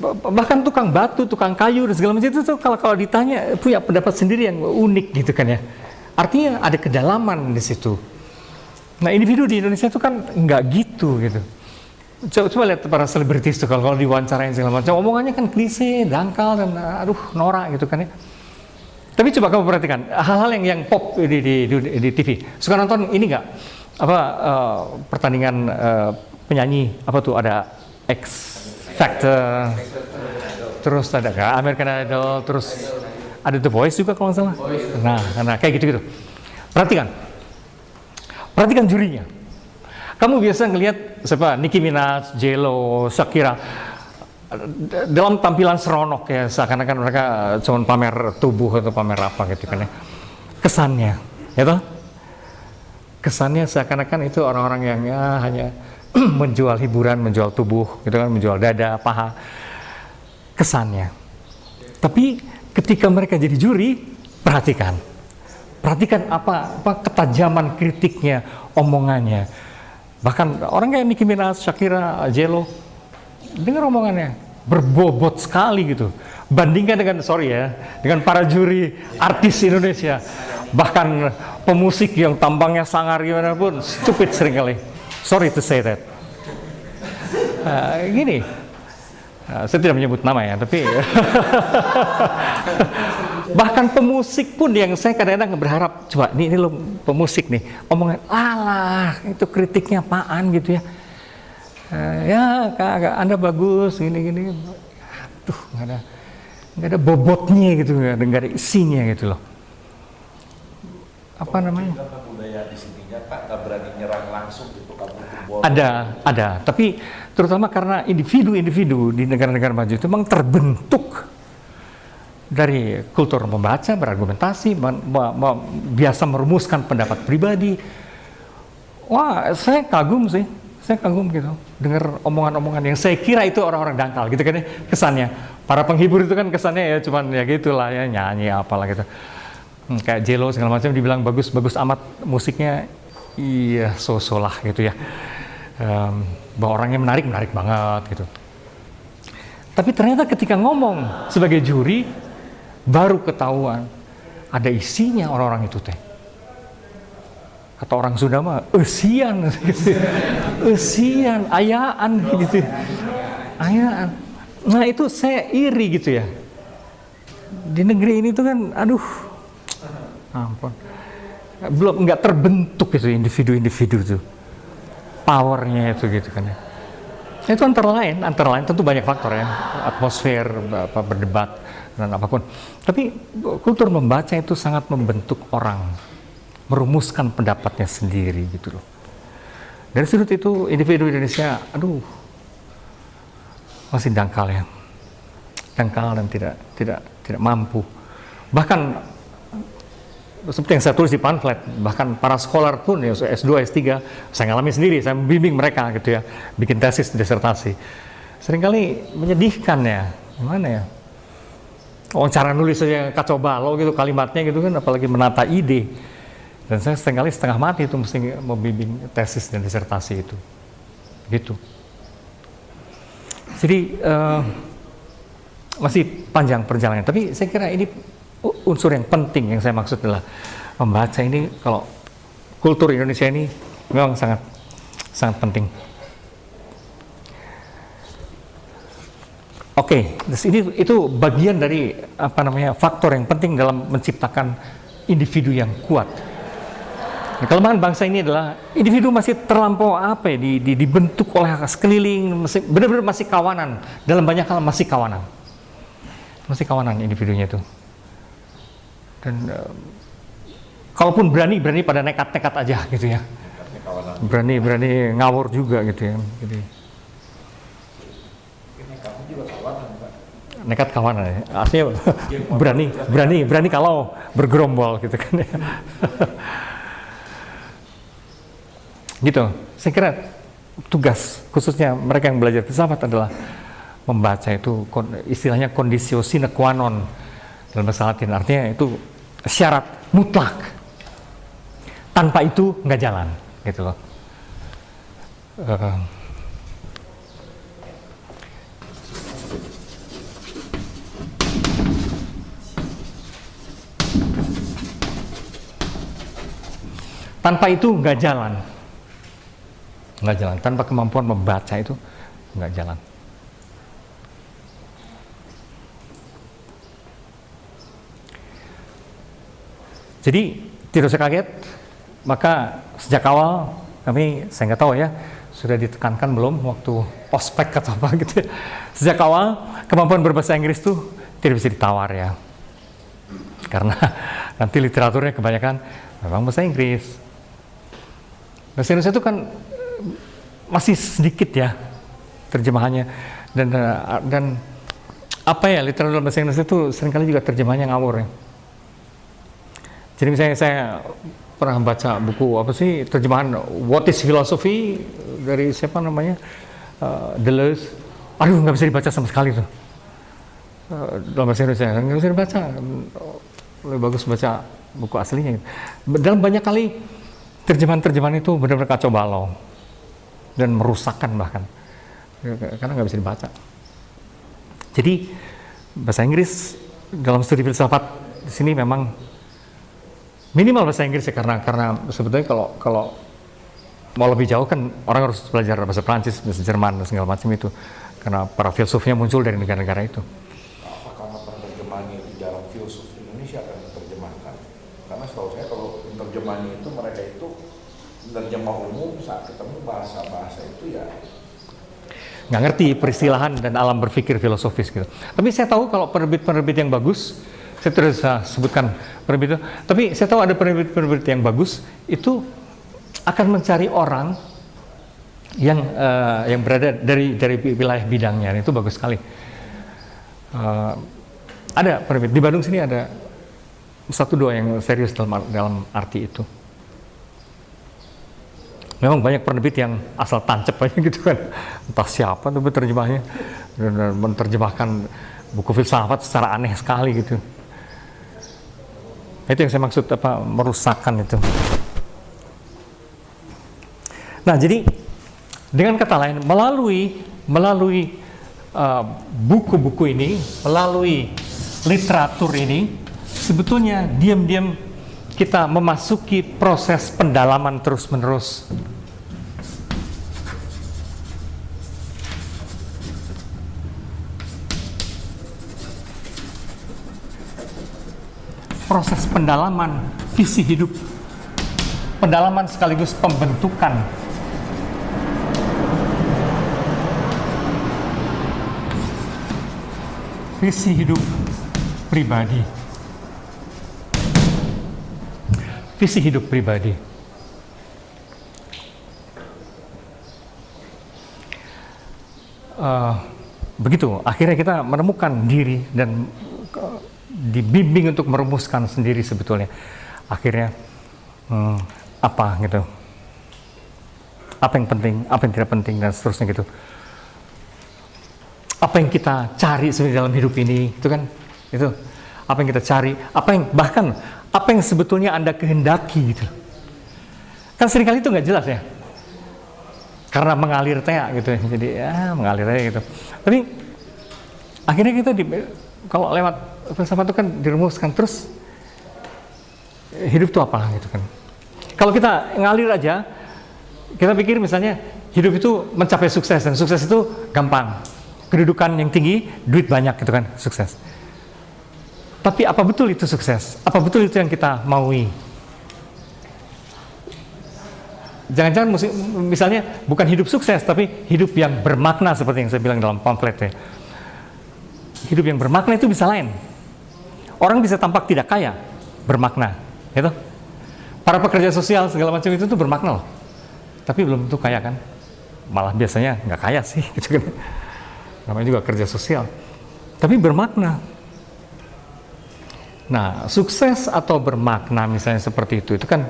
Bahkan tukang batu, tukang kayu dan segala macam itu tuh kalau ditanya punya pendapat sendiri yang unik gitu kan ya. Artinya ada kedalaman di situ. Nah individu di Indonesia itu kan nggak gitu. Coba lihat para selebritis tuh kalau diwawancarain segala macam, omongannya kan klise, dangkal dan aduh norak gitu kan ya. Tapi coba kamu perhatikan hal-hal yang pop di TV. Suka nonton ini nggak? Pertandingan penyanyi apa tuh, ada X Factor, terus ada American Idol, terus ada The Voice juga kalau nggak salah. Nah kayak gitu. Perhatikan jurinya. Kamu biasa ngelihat siapa? Nicki Minaj, J.Lo, Shakira dalam tampilan seronok ya, seakan-akan mereka cuma pamer tubuh atau pamer apa gitu kan ya. Kesannya, ya toh? Kesannya seakan-akan itu orang-orang yang ya hanya menjual hiburan, menjual tubuh, gitu kan, menjual dada, paha. Kesannya. Tapi ketika mereka jadi juri, perhatikan apa ketajaman kritiknya, omongannya. Bahkan orang kayak Nicki Minaj, Shakira, J.Lo, dengar omongannya berbobot sekali gitu. Bandingkan dengan para juri artis Indonesia, bahkan pemusik yang tampangnya sangar gimana pun stupid seringkali. Sorry to say that. Gini, saya tidak menyebut nama ya, tapi bahkan pemusik pun yang saya kadang-kadang berharap, coba ini lo pemusik nih, omongan, alah itu kritiknya apaan gitu ya. Ya kak, Anda bagus, gini. Aduh, nggak ada bobotnya gitu, nggak ada isinya gitu loh. Apa namanya? Budaya di sininya Pak nggak berani nyerang langsung gitu, Ada, tapi terutama karena individu-individu di negara-negara maju itu memang terbentuk dari kultur membaca, berargumentasi, biasa merumuskan pendapat pribadi. Wah, saya kagum gitu dengar omongan-omongan yang saya kira itu orang-orang dangkal gitu kan ya, kesannya. Para penghibur itu kan kesannya ya cuman ya gitulah ya, nyanyi apalah gitu. Kayak J.Lo segala macam dibilang bagus amat musiknya, iya so-so lah gitu ya. Bahwa orangnya menarik banget gitu. Tapi ternyata ketika ngomong sebagai juri baru ketahuan ada isinya orang-orang itu teh. Kata orang Sunda mah eusian gitu. Eusian, ayaan gitu. Ayaan. Nah itu saya iri gitu ya. Di negeri ini tuh kan aduh ampun. Belum nggak terbentuk itu individu-individu itu. Powernya itu gitu kan ya. Itu antara lain tentu banyak faktor ya, atmosfer, berdebat dan apapun. Tapi kultur membaca itu sangat membentuk orang, merumuskan pendapatnya sendiri gitu loh. Dari sudut itu individu Indonesia, masih dangkal ya, dangkal dan tidak mampu. Bahkan seperti yang saya tulis di pamflet, bahkan para scholar pun ya S2, S3, saya ngalami sendiri, saya membimbing mereka gitu ya, bikin tesis, disertasi. Seringkali menyedihkan ya, gimana ya? Cara nulis saja kacau balau gitu kalimatnya gitu kan, apalagi menata ide. Dan saya seringkali setengah mati itu mesti membimbing tesis dan disertasi itu. Gitu. Jadi masih panjang perjalanan, tapi saya kira ini unsur yang penting yang saya maksud adalah membaca ini, kalau kultur Indonesia ini memang sangat penting. Oke, itu bagian dari faktor yang penting dalam menciptakan individu yang kuat. Nah, kelemahan bangsa ini adalah individu masih terlampau dibentuk oleh sekeliling, benar-benar masih kawanan, dalam banyak hal masih kawanan individunya itu. Dan kalaupun berani pada nekat-nekat aja gitu ya, berani ngawur juga gitu ya. Jadi, nekat kawanan ya. Artinya berani kalau bergerombol gitu kan ya. Gitu. Saya kira tugas khususnya mereka yang belajar filsafat adalah membaca itu istilahnya conditio sine qua non dalam bahasa Latin, artinya itu syarat mutlak. Tanpa itu nggak jalan, gitu loh. Tanpa itu nggak jalan, tanpa kemampuan membaca itu nggak jalan. Jadi tidak usah kaget, maka sejak awal saya nggak tahu ya, sudah ditekankan belum waktu ospek atau apa gitu ya. Sejak awal kemampuan berbahasa Inggris tuh tidak bisa ditawar ya, karena nanti literaturnya kebanyakan memang bahasa Inggris. Bahasa Indonesia itu kan masih sedikit ya terjemahannya, dan apa ya, literatur bahasa Indonesia itu seringkali juga terjemahannya ngawur ya. Jadi misalnya saya pernah baca buku apa sih, terjemahan What is Philosophy dari siapa namanya, Deleuze. Aduh, nggak bisa dibaca sama sekali tuh dalam bahasa Indonesia, nggak bisa dibaca. Lebih bagus baca buku aslinya. Dalam banyak kali terjemahan itu benar-benar kacau balau dan merusakkan bahkan, karena nggak bisa dibaca. Jadi bahasa Inggris dalam studi filsafat di sini memang minimal bahasa Inggris ya, karena sebetulnya kalau mau lebih jauh kan orang harus belajar bahasa Prancis, bahasa Jerman dan segala macam itu, karena para filsufnya muncul dari negara-negara itu. Apakah penerjemahannya di dalam filsuf Indonesia akan diterjemahkan? Karena setahu saya kalau penerjemahannya itu mereka itu penerjemah umum saat ketemu bahasa-bahasa itu ya nggak ngerti peristilahan dan alam berpikir filosofis gitu. Tapi saya tahu kalau penerbit-penerbit yang bagus, saya tidak bisa sebutkan penerbit itu, tapi saya tahu ada penerbit-penerbit yang bagus itu akan mencari orang yang berada dari wilayah bidangnya, itu bagus sekali. Ada penerbit di Bandung sini, ada 1-2 yang serius dalam arti itu. Memang banyak penerbit yang asal tancap aja gitu kan, entah siapa tuh terjemahnya, dan menerjemahkan buku filsafat secara aneh sekali gitu. Itu yang saya maksud merusakkan itu. Nah, jadi dengan kata lain, melalui buku-buku ini, melalui literatur ini, sebetulnya diam-diam kita memasuki proses pendalaman terus-menerus. Proses pendalaman visi hidup, pendalaman sekaligus pembentukan visi hidup pribadi. Visi hidup pribadi. Begitu, akhirnya kita menemukan diri dan dibimbing untuk merumuskan sendiri sebetulnya. Akhirnya apa gitu, apa yang penting, apa yang tidak penting, dan seterusnya gitu. Apa yang kita cari sebenarnya dalam hidup ini, itu kan, itu apa yang kita cari, apa yang sebetulnya Anda kehendaki gitu. Kan seringkali itu nggak jelas ya, karena mengalir gitu, jadi ya mengalir aja gitu. Tapi akhirnya kita kalau lewat filsafat itu kan dirumuskan, terus hidup itu apa gitu kan. Kalau kita ngalir aja, kita pikir misalnya hidup itu mencapai sukses, dan sukses itu gampang, kedudukan yang tinggi, duit banyak gitu kan, sukses. Tapi apa betul itu sukses? Apa betul itu yang kita maui? Jangan-jangan misalnya bukan hidup sukses, tapi hidup yang bermakna, seperti yang saya bilang dalam pamflet ya. Hidup yang bermakna itu bisa lain. Orang bisa tampak tidak kaya, bermakna, gitu. Para pekerja sosial segala macam itu tuh bermakna loh, tapi belum tentu kaya kan. Malah biasanya nggak kaya sih, gitu kan. Namanya juga kerja sosial, tapi bermakna. Nah, sukses atau bermakna misalnya seperti itu kan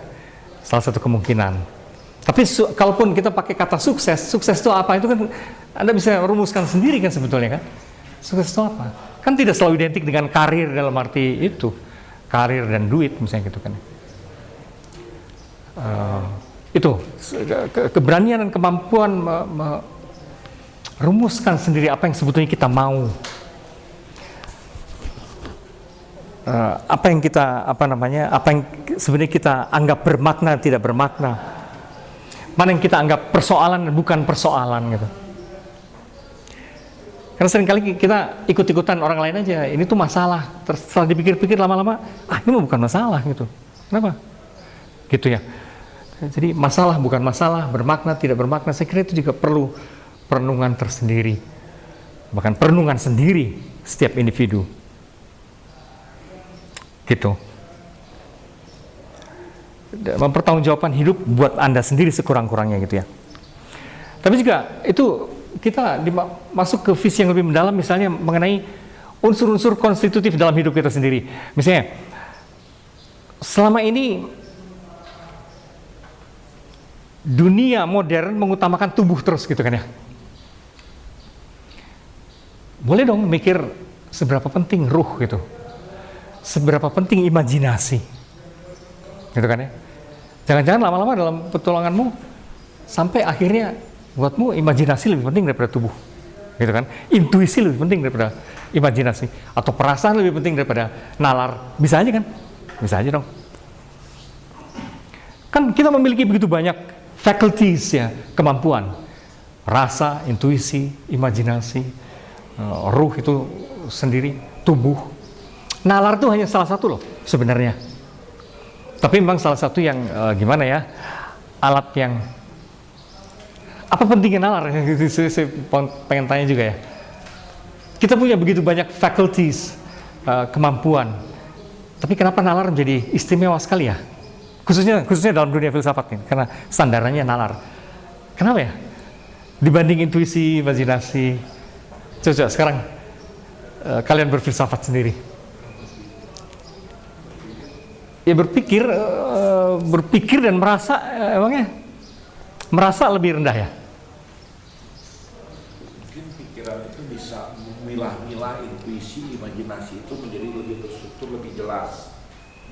salah satu kemungkinan. Tapi kalaupun kita pakai kata sukses itu apa? Itu kan Anda bisa rumuskan sendiri kan sebetulnya kan. Sukses itu apa? kan tidak selalu identik dengan karir dalam arti itu, karir dan duit misalnya gitu kan. Itu keberanian dan kemampuan merumuskan sendiri apa yang sebetulnya kita mau, apa yang kita apa yang sebenarnya kita anggap bermakna tidak bermakna, mana yang kita anggap persoalan dan bukan persoalan gitu. Karena seringkali kita ikut-ikutan orang lain aja, ini tuh masalah, terus setelah dipikir-pikir lama-lama, ini mah bukan masalah gitu. Kenapa? Gitu ya. Jadi masalah bukan masalah, bermakna tidak bermakna, saya kira itu juga perlu perenungan tersendiri. Bahkan perenungan sendiri setiap individu. Gitu. Mempertanggungjawabkan hidup buat Anda sendiri sekurang-kurangnya gitu ya. Tapi juga itu kita masuk ke visi yang lebih mendalam, misalnya mengenai unsur-unsur konstitutif dalam hidup kita sendiri. Misalnya, selama ini dunia modern mengutamakan tubuh terus gitu kan ya. Boleh dong mikir seberapa penting ruh gitu, seberapa penting imajinasi, gitu kan ya. Jangan-jangan lama-lama dalam petualanganmu sampai akhirnya buatmu imajinasi lebih penting daripada tubuh, gitu kan? Intuisi lebih penting daripada imajinasi, atau perasaan lebih penting daripada nalar. Bisa aja kan? Bisa aja dong. Kan kita memiliki begitu banyak faculties ya, kemampuan, rasa, intuisi, imajinasi, ruh itu sendiri, tubuh. Nalar itu hanya salah satu loh sebenarnya. Tapi memang salah satu yang gimana ya, alat yang apa pentingnya nalar? Saya pengen tanya juga ya. Kita punya begitu banyak faculties, kemampuan, tapi kenapa nalar menjadi istimewa sekali ya? Khususnya dalam dunia filsafat ini, karena standarnya nalar. Kenapa ya? Dibanding intuisi, imajinasi. Coba sekarang kalian berfilsafat sendiri. Ya berpikir dan merasa, emangnya merasa lebih rendah ya? Mungkin pikiran itu bisa memilah-milah intuisi, imajinasi itu menjadi lebih terstruktur, lebih jelas.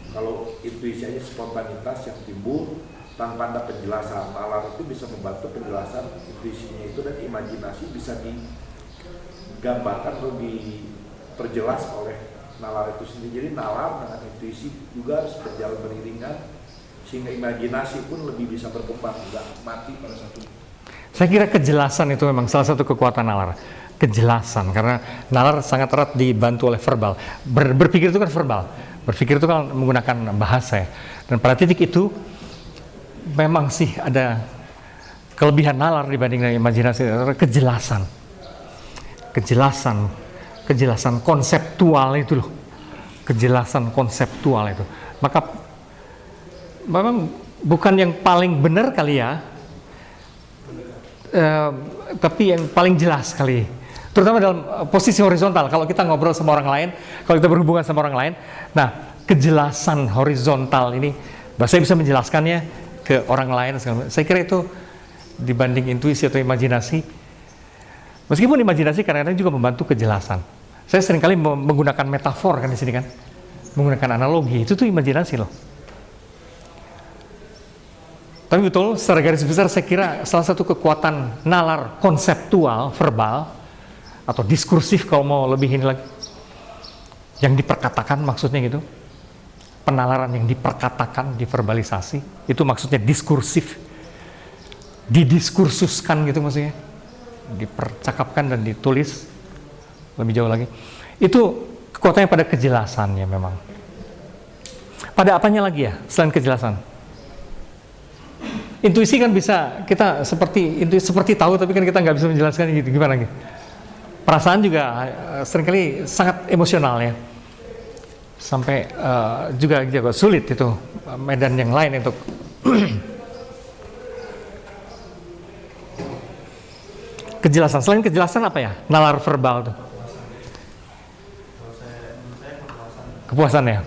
Kalau intuisi aja spontanitas yang timbul tanpa ada penjelasan, nalar itu bisa membantu penjelasan intuisinya itu, dan imajinasi bisa digambarkan atau diperjelas oleh nalar itu sendiri. Jadi nalar dengan intuisi juga harus berjalan beriringan, sehingga imajinasi pun lebih bisa berkembang, tidak mati pada satu. Saya kira kejelasan itu memang salah satu kekuatan nalar. Kejelasan, karena nalar sangat erat dibantu oleh verbal. Berpikir itu kan verbal, berpikir itu kan menggunakan bahasa ya. Dan pada titik itu memang sih ada kelebihan nalar dibanding dengan imajinasi, kejelasan. Kejelasan konseptual itu loh. Kejelasan konseptual itu. Maka memang bukan yang paling benar kali ya, tapi yang paling jelas kali, terutama dalam posisi horizontal. Kalau kita ngobrol sama orang lain, kalau kita berhubungan sama orang lain, nah kejelasan horizontal ini, saya bisa menjelaskannya ke orang lain. Saya kira itu dibanding intuisi atau imajinasi, meskipun imajinasi kadang-kadang juga membantu kejelasan. Saya seringkali menggunakan metafor kan di sini kan, menggunakan analogi, itu tuh imajinasi loh. Tapi betul, secara garis besar saya kira salah satu kekuatan nalar konseptual, verbal, atau diskursif kalau mau lebih ini lagi, yang diperkatakan maksudnya gitu, penalaran yang diperkatakan, diverbalisasi, itu maksudnya diskursif, didiskursuskan gitu maksudnya, dipercakapkan dan ditulis lebih jauh lagi. Itu kekuatannya pada kejelasannya memang. Pada apanya lagi ya selain kejelasan? Intuisi kan bisa kita seperti tahu, tapi kan kita nggak bisa menjelaskan gitu, gimana gitu. Perasaan juga seringkali sangat emosional ya, sampai juga sulit itu medan yang lain untuk kejelasan. Selain kejelasan apa ya? Nalar verbal tuh. Kepuasan ya.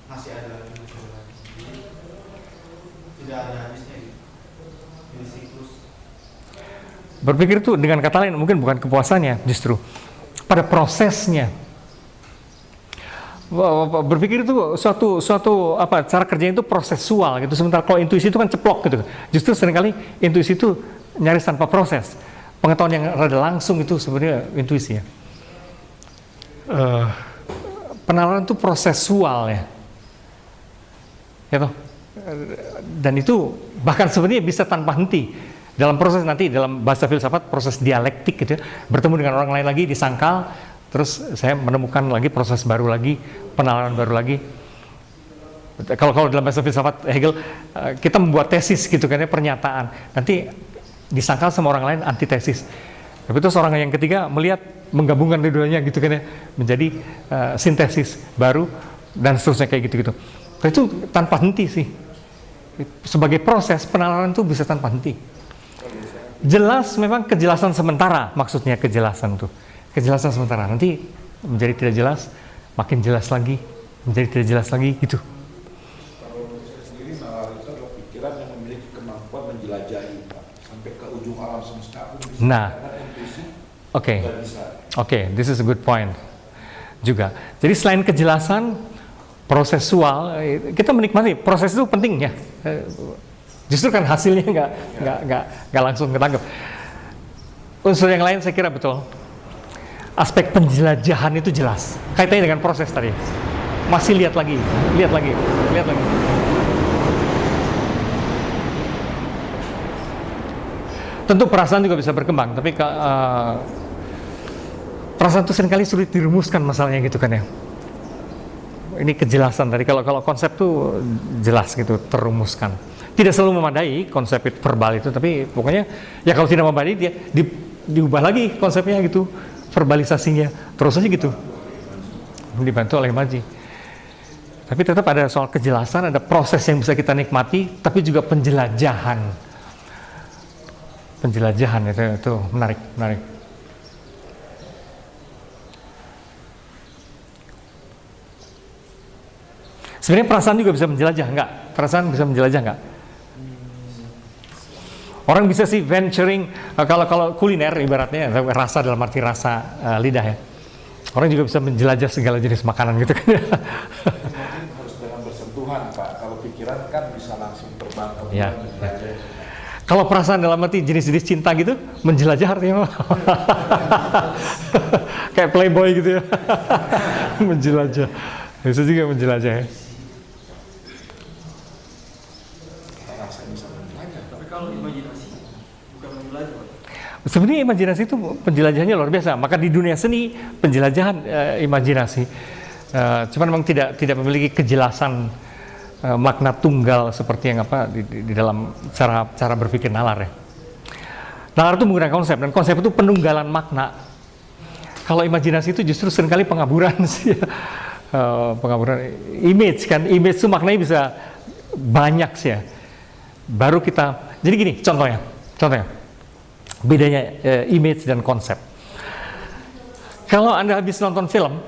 Masih ada Berpikir itu dengan kata lain mungkin bukan kepuasannya, justru pada prosesnya. Berpikir itu suatu apa, cara kerjanya itu prosesual gitu. Sementara kalau intuisi itu kan ceplok gitu. Justru seringkali intuisi itu nyaris tanpa proses. Pengetahuan yang rada langsung itu sebenarnya intuisi ya. Penalaran itu prosesual ya. Ya toh? Dan itu bahkan sebenarnya bisa tanpa henti. Dalam proses nanti, dalam bahasa filsafat, proses dialektik gitu ya. Bertemu dengan orang lain lagi, disangkal, terus saya menemukan lagi proses baru lagi, penalaran baru lagi. Kalau dalam bahasa filsafat Hegel, kita membuat tesis gitu kan ya, pernyataan. Nanti disangkal sama orang lain, antitesis. Tapi terus orang yang ketiga melihat, menggabungkan keduanya gitu kan ya, menjadi sintesis baru, dan seterusnya kayak gitu-gitu. Itu tanpa henti sih. Sebagai proses, penalaran itu bisa tanpa henti. Jelas memang kejelasan sementara, maksudnya kejelasan itu. Kejelasan sementara, nanti menjadi tidak jelas, makin jelas lagi, menjadi tidak jelas lagi, gitu. Kalau saya sendiri, nalar itu adalah pikiran yang memiliki kemampuan menjelajahi, Pak, sampai ke ujung alam semesta pun bisa. Nah, oke, this is a good point juga. Jadi selain kejelasan prosesual, kita menikmati proses itu penting ya. Justru kan hasilnya nggak langsung ketangkep. Unsur yang lain saya kira betul. Aspek penjelajahan itu jelas. Kaitannya dengan proses tadi. Masih lihat lagi. Tentu perasaan juga bisa berkembang, tapi perasaan itu seringkali sulit dirumuskan masalahnya gitu kan ya. Ini kejelasan tadi. Kalau konsep tuh jelas gitu, terumuskan. Tidak selalu memadai konsep verbal itu, tapi pokoknya ya kalau tidak memadai dia diubah lagi konsepnya gitu, verbalisasinya, terus aja gitu, dibantu oleh imaji. Tapi tetap ada soal kejelasan, ada proses yang bisa kita nikmati, tapi juga penjelajahan itu menarik. Sebenarnya perasaan juga bisa menjelajah, enggak? Perasaan bisa menjelajah enggak? Orang bisa sih venturing, kalau kuliner ibaratnya, rasa dalam arti rasa lidah ya. Orang juga bisa menjelajah segala jenis makanan gitu kan. Mungkin harus dengan bersentuhan, Pak. Kalau pikiran kan bisa langsung terbang ke ya. Kalau perasaan dalam arti jenis-jenis cinta gitu, menjelajah artinya kayak playboy gitu ya. Menjelajah. Bisa juga menjelajah ya. Sebenarnya imajinasi itu penjelajahannya luar biasa. Maka di dunia seni penjelajahan imajinasi, cuman memang tidak memiliki kejelasan makna tunggal seperti yang di dalam cara berpikir nalar ya. Nalar itu menggunakan konsep, dan konsep itu penunggalan makna. Kalau imajinasi itu justru seringkali pengaburan sih. Pengaburan image kan, image itu maknanya bisa banyak sih ya. Baru kita, jadi gini contohnya. Bedanya image dan konsep. Kalau Anda habis nonton film,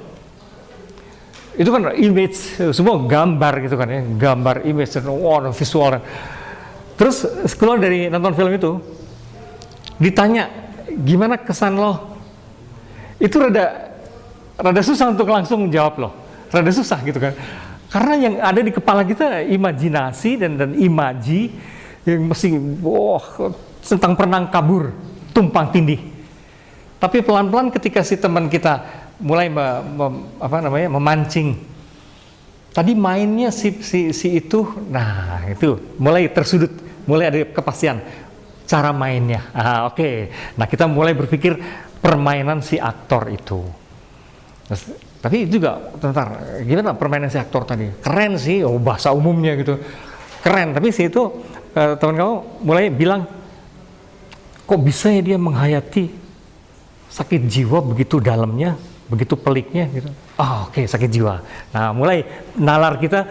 itu kan image, semua gambar gitu kan ya, gambar, image, dan visual. Terus keluar dari nonton film itu, ditanya gimana kesan lo, itu rada susah untuk langsung jawab loh, rada susah gitu kan, karena yang ada di kepala kita imajinasi dan imaji yang mesti tentang perenang kabur, tumpang tindih. Tapi pelan-pelan ketika si teman kita mulai memancing, tadi mainnya si itu, nah itu mulai tersudut, mulai ada kepastian cara mainnya. Oke. Nah kita mulai berpikir permainan si aktor itu. Tapi juga tentang gimana permainan si aktor tadi, keren sih, bahasa umumnya gitu, keren. Tapi si itu teman kamu mulai bilang, kok bisa ya dia menghayati sakit jiwa begitu dalamnya, begitu peliknya gitu. Oke, sakit jiwa. Nah, mulai nalar kita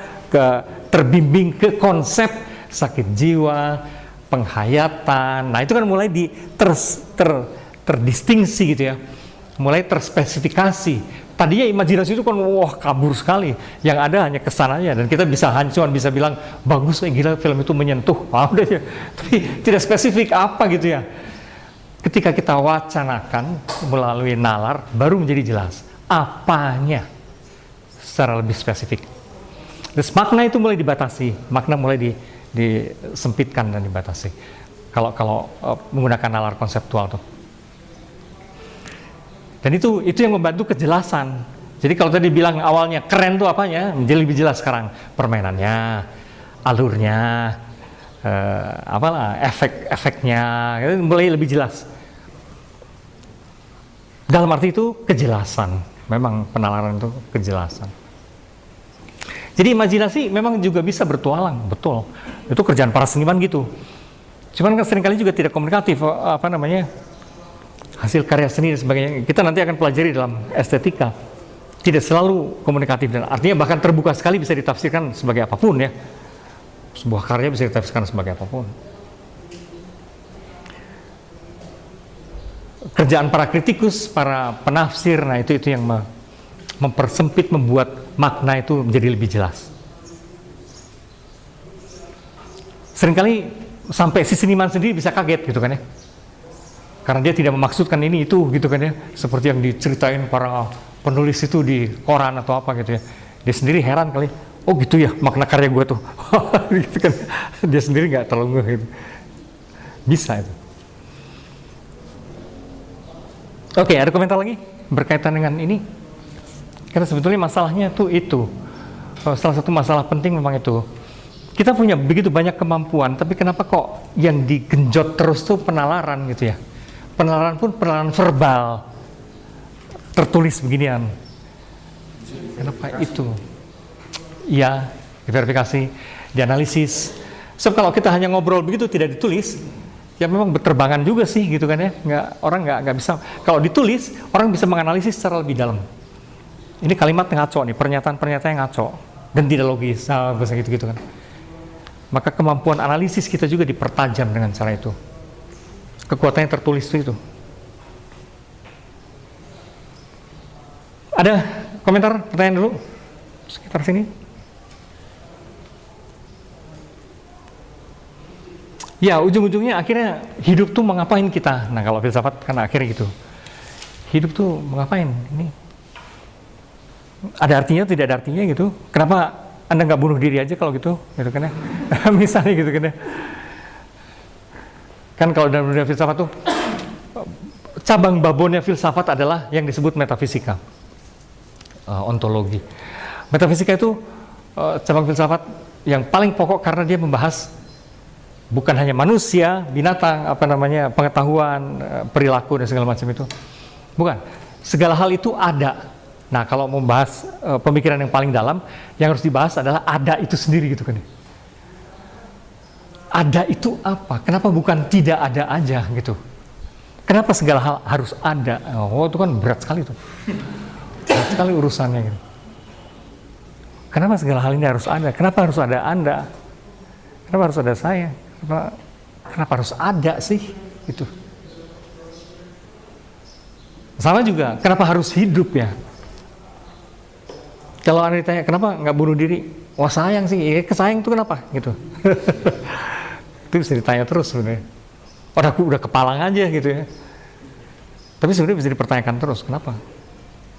terbimbing ke konsep sakit jiwa, penghayatan. Nah, itu kan mulai terdistingsi gitu ya. Mulai terspesifikasi. Tadinya imajinasi itu kan kabur sekali. Yang ada hanya kesananya, dan kita cuma bisa bilang bagus, gila film itu menyentuh. Udah ya. Tapi tidak spesifik apa gitu ya. ketika kita wacanakan melalui nalar, baru menjadi jelas apanya secara lebih spesifik. Terus makna itu mulai dibatasi, makna mulai disempitkan dan dibatasi. Kalau menggunakan nalar konseptual tuh. Dan itu yang membantu kejelasan. Jadi kalau tadi bilang awalnya keren tuh apanya, menjadi lebih jelas sekarang. Permainannya, alurnya, efek-efeknya, itu mulai lebih jelas. Dalam arti itu kejelasan. Memang penalaran itu kejelasan. Jadi imajinasi memang juga bisa bertualang, betul. Itu kerjaan para seniman gitu. Cuman kan seringkali juga tidak komunikatif, hasil karya seni dan sebagainya. Kita nanti akan pelajari dalam estetika. Tidak selalu komunikatif, dan artinya bahkan terbuka sekali bisa ditafsirkan sebagai apapun ya. Sebuah karya bisa ditafsirkan sebagai apapun. Kerjaan para kritikus, para penafsir, nah itu yang mempersempit, membuat makna itu menjadi lebih jelas. Seringkali sampai si seniman sendiri bisa kaget gitu kan ya. Karena dia tidak memaksudkan ini itu gitu kan ya, seperti yang diceritain para penulis itu di koran atau apa gitu ya. Dia sendiri heran kali, oh gitu ya makna karya gue tuh. Gitu kan. Dia sendiri nggak terlalu gitu. Bisa itu. Oke, ada komentar lagi berkaitan dengan ini? Karena sebetulnya masalahnya tuh itu. Salah satu masalah penting memang itu. Kita punya begitu banyak kemampuan, tapi kenapa kok yang digenjot terus tuh penalaran gitu ya? Penalaran pun penalaran verbal, tertulis beginian. Kenapa itu? Ya, diverifikasi, dianalisis. Sebab kalau kita hanya ngobrol begitu tidak ditulis, ya memang berterbangan juga sih gitu kan ya. Orang nggak bisa. Kalau ditulis, orang bisa menganalisis secara lebih dalam. Ini kalimat ngaco nih, pernyataan-pernyataan yang ngaco dan tidak logis, bahasa gitu kan. Maka kemampuan analisis kita juga dipertajam dengan cara itu. Kekuatan yang tertulis itu. Ada komentar, pertanyaan dulu sekitar sini? Ya, ujung-ujungnya akhirnya hidup tuh mengapain kita? Nah, kalau filsafat kan akhirnya gitu. Hidup tuh mengapain? Ini ada artinya, tidak ada artinya gitu. Kenapa Anda nggak bunuh diri aja kalau gitu kan ya? Misalnya gitu kan ya. Kan kalau dalam dunia filsafat tuh cabang babonnya filsafat adalah yang disebut metafisika, ontologi. Metafisika itu cabang filsafat yang paling pokok karena dia membahas bukan hanya manusia, binatang, pengetahuan, perilaku dan segala macam itu. Bukan, segala hal itu ada. Nah, kalau membahas pemikiran yang paling dalam, yang harus dibahas adalah ada itu sendiri gitu kan. Ada itu apa? Kenapa bukan tidak ada aja gitu? Kenapa segala hal harus ada? Oh, itu kan berat sekali tuh. Berat sekali urusannya gitu. Kenapa segala hal ini harus ada? Kenapa harus ada Anda? Kenapa harus ada saya? Kenapa harus ada sih? Gitu. Sama juga, kenapa harus hidup ya? Kalau Anda ditanya, kenapa nggak bunuh diri? Wah sayang sih, kesayang itu kenapa? Gitu. Itu bisa ditanya terus sebenarnya. Aku udah kepalang aja gitu ya. Tapi sebenarnya bisa dipertanyakan terus, kenapa?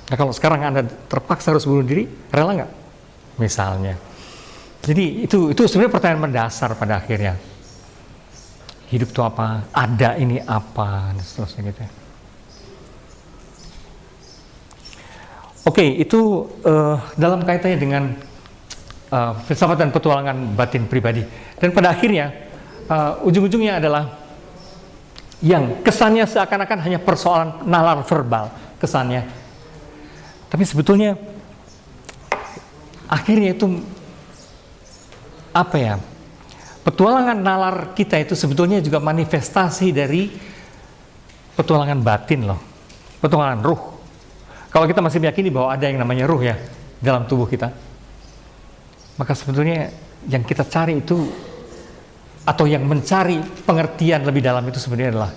Nah kalau sekarang Anda terpaksa harus bunuh diri, rela nggak? Misalnya. Jadi itu sebenarnya pertanyaan mendasar pada akhirnya. Hidup itu apa? Ada ini apa? Dan seterusnya gitu ya. Oke, itu dalam kaitannya dengan filsafat dan petualangan batin pribadi. Dan pada akhirnya, ujung-ujungnya adalah yang kesannya seakan-akan hanya persoalan nalar verbal, kesannya. Tapi sebetulnya, akhirnya itu, petualangan nalar kita itu sebetulnya juga manifestasi dari petualangan batin loh, petualangan ruh. Kalau kita masih meyakini bahwa ada yang namanya ruh ya dalam tubuh kita, maka sebetulnya yang kita cari itu, atau yang mencari pengertian lebih dalam itu sebenarnya adalah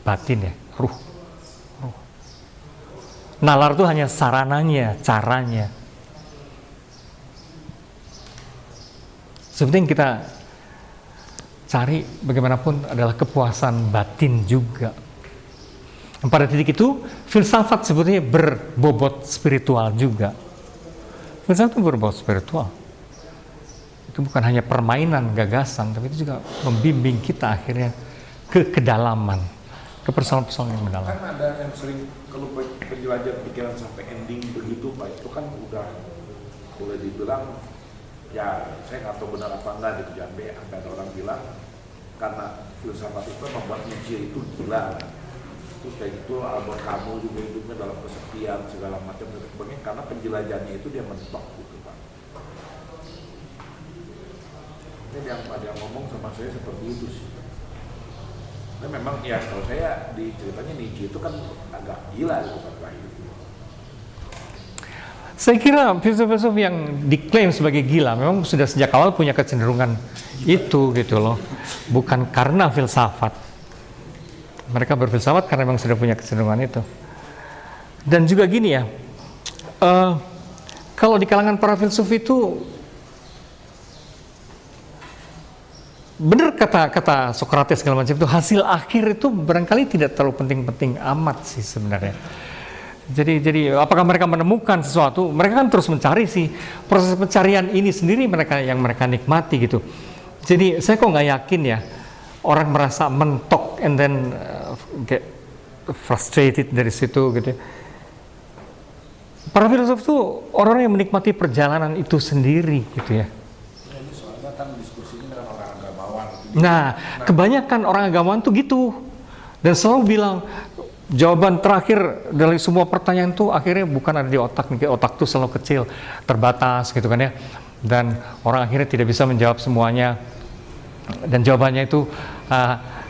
batin ya, ruh. Nalar itu hanya sarananya, caranya. Sebetulnya yang kita cari bagaimanapun adalah kepuasan batin juga. Pada titik itu, filsafat sebetulnya berbobot spiritual juga. Filsafat itu berbobot spiritual. Itu bukan hanya permainan, gagasan, tapi itu juga membimbing kita akhirnya ke kedalaman, ke persoalan-persoalan yang mendalam. Kan ada yang sering kalau penjelajah pikiran sampai ending begitu, Pak, itu kan udah boleh dibilang, ya saya nggak tahu benar apa enggak gitu, sampai ada orang bilang karena filsafat itu membuat Nietzsche itu gila. Terus kayak gitu Albert Camus juga hidupnya dalam kesepian segala macam dan sebagainya karena penjelajahannya itu dia mentok gitu, Pak. Ini ada yang ngomong sama saya seperti itu sih. Nah memang ya kalau saya di ceritanya Nietzsche itu kan agak gila gitu Pak itu. Saya kira filsuf-filsuf yang diklaim sebagai gila memang sudah sejak awal punya kecenderungan itu gitu loh. Bukan karena filsafat. Mereka berfilsafat karena memang sudah punya kecenderungan itu. Dan juga gini ya, kalau di kalangan para filsuf itu benar kata Socrates segala macam itu, hasil akhir itu barangkali tidak terlalu penting-penting amat sih sebenarnya. Jadi apakah mereka menemukan sesuatu? Mereka kan terus mencari sih. Proses pencarian ini sendiri mereka nikmati gitu. Jadi saya kok nggak yakin ya orang merasa mentok and then get frustrated dari situ gitu. Para filsuf tuh orang yang menikmati perjalanan itu sendiri gitu ya. Ini soalnya kan diskusinya dengan orang agamawan. Nah, kebanyakan orang agamawan tuh gitu. Dan selalu bilang jawaban terakhir dari semua pertanyaan tuh akhirnya bukan ada di otak, otak tuh selalu kecil, terbatas gitu kan ya. Dan orang akhirnya tidak bisa menjawab semuanya. Dan jawabannya itu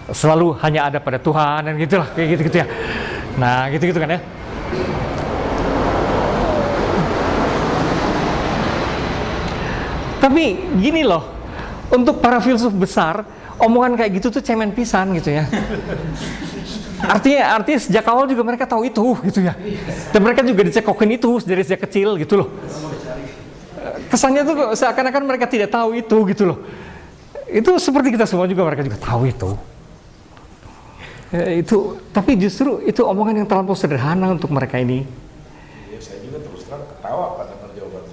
selalu hanya ada pada Tuhan dan gitulah, kayak gitu-gitu ya. Nah, gitu-gitu kan ya. Tapi gini loh, untuk para filsuf besar, omongan kayak gitu tuh cemen pisan gitu ya. Artinya sejak awal juga mereka tahu itu gitu ya. Dan mereka juga dicekokin itu dari sejak kecil gitu loh. Kesannya tuh seakan-akan mereka tidak tahu itu gitu loh. Itu seperti kita semua juga, mereka juga tahu itu. Tapi justru itu omongan yang terlalu sederhana untuk mereka ini. Ya, saya juga terus terang ketawa pada jawaban.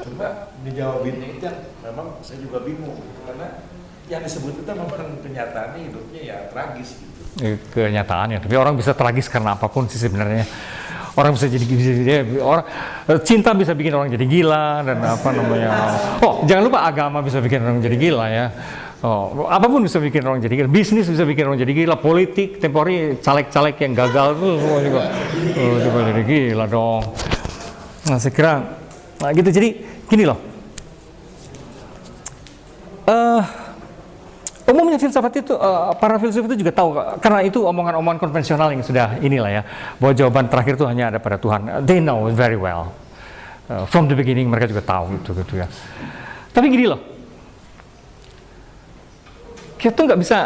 Cuma dijawabinnya itu yang memang saya juga bingung gitu. Karena yang disebut itu memang kenyataannya hidupnya ya tragis gitu. Kenyataannya, tapi orang bisa tragis karena apapun sih sebenarnya. Orang bisa jadi orang cinta bisa bikin orang jadi gila dan apa namanya. Oh, jangan lupa agama bisa bikin orang jadi gila ya. Oh, apapun bisa bikin orang jadi gila. Bisnis bisa bikin orang jadi gila. Politik, temporary caleg-caleg yang gagal tuh semua juga jadi gila dong. Nah, saya kira gitu. Jadi gini loh. Umumnya filsafat itu, para filsuf itu juga tahu, karena itu omongan-omongan konvensional yang sudah inilah ya, bahwa jawaban terakhir itu hanya ada pada Tuhan. They know very well. From the beginning mereka juga tahu itu gitu ya. Tapi gini loh, kita tuh nggak bisa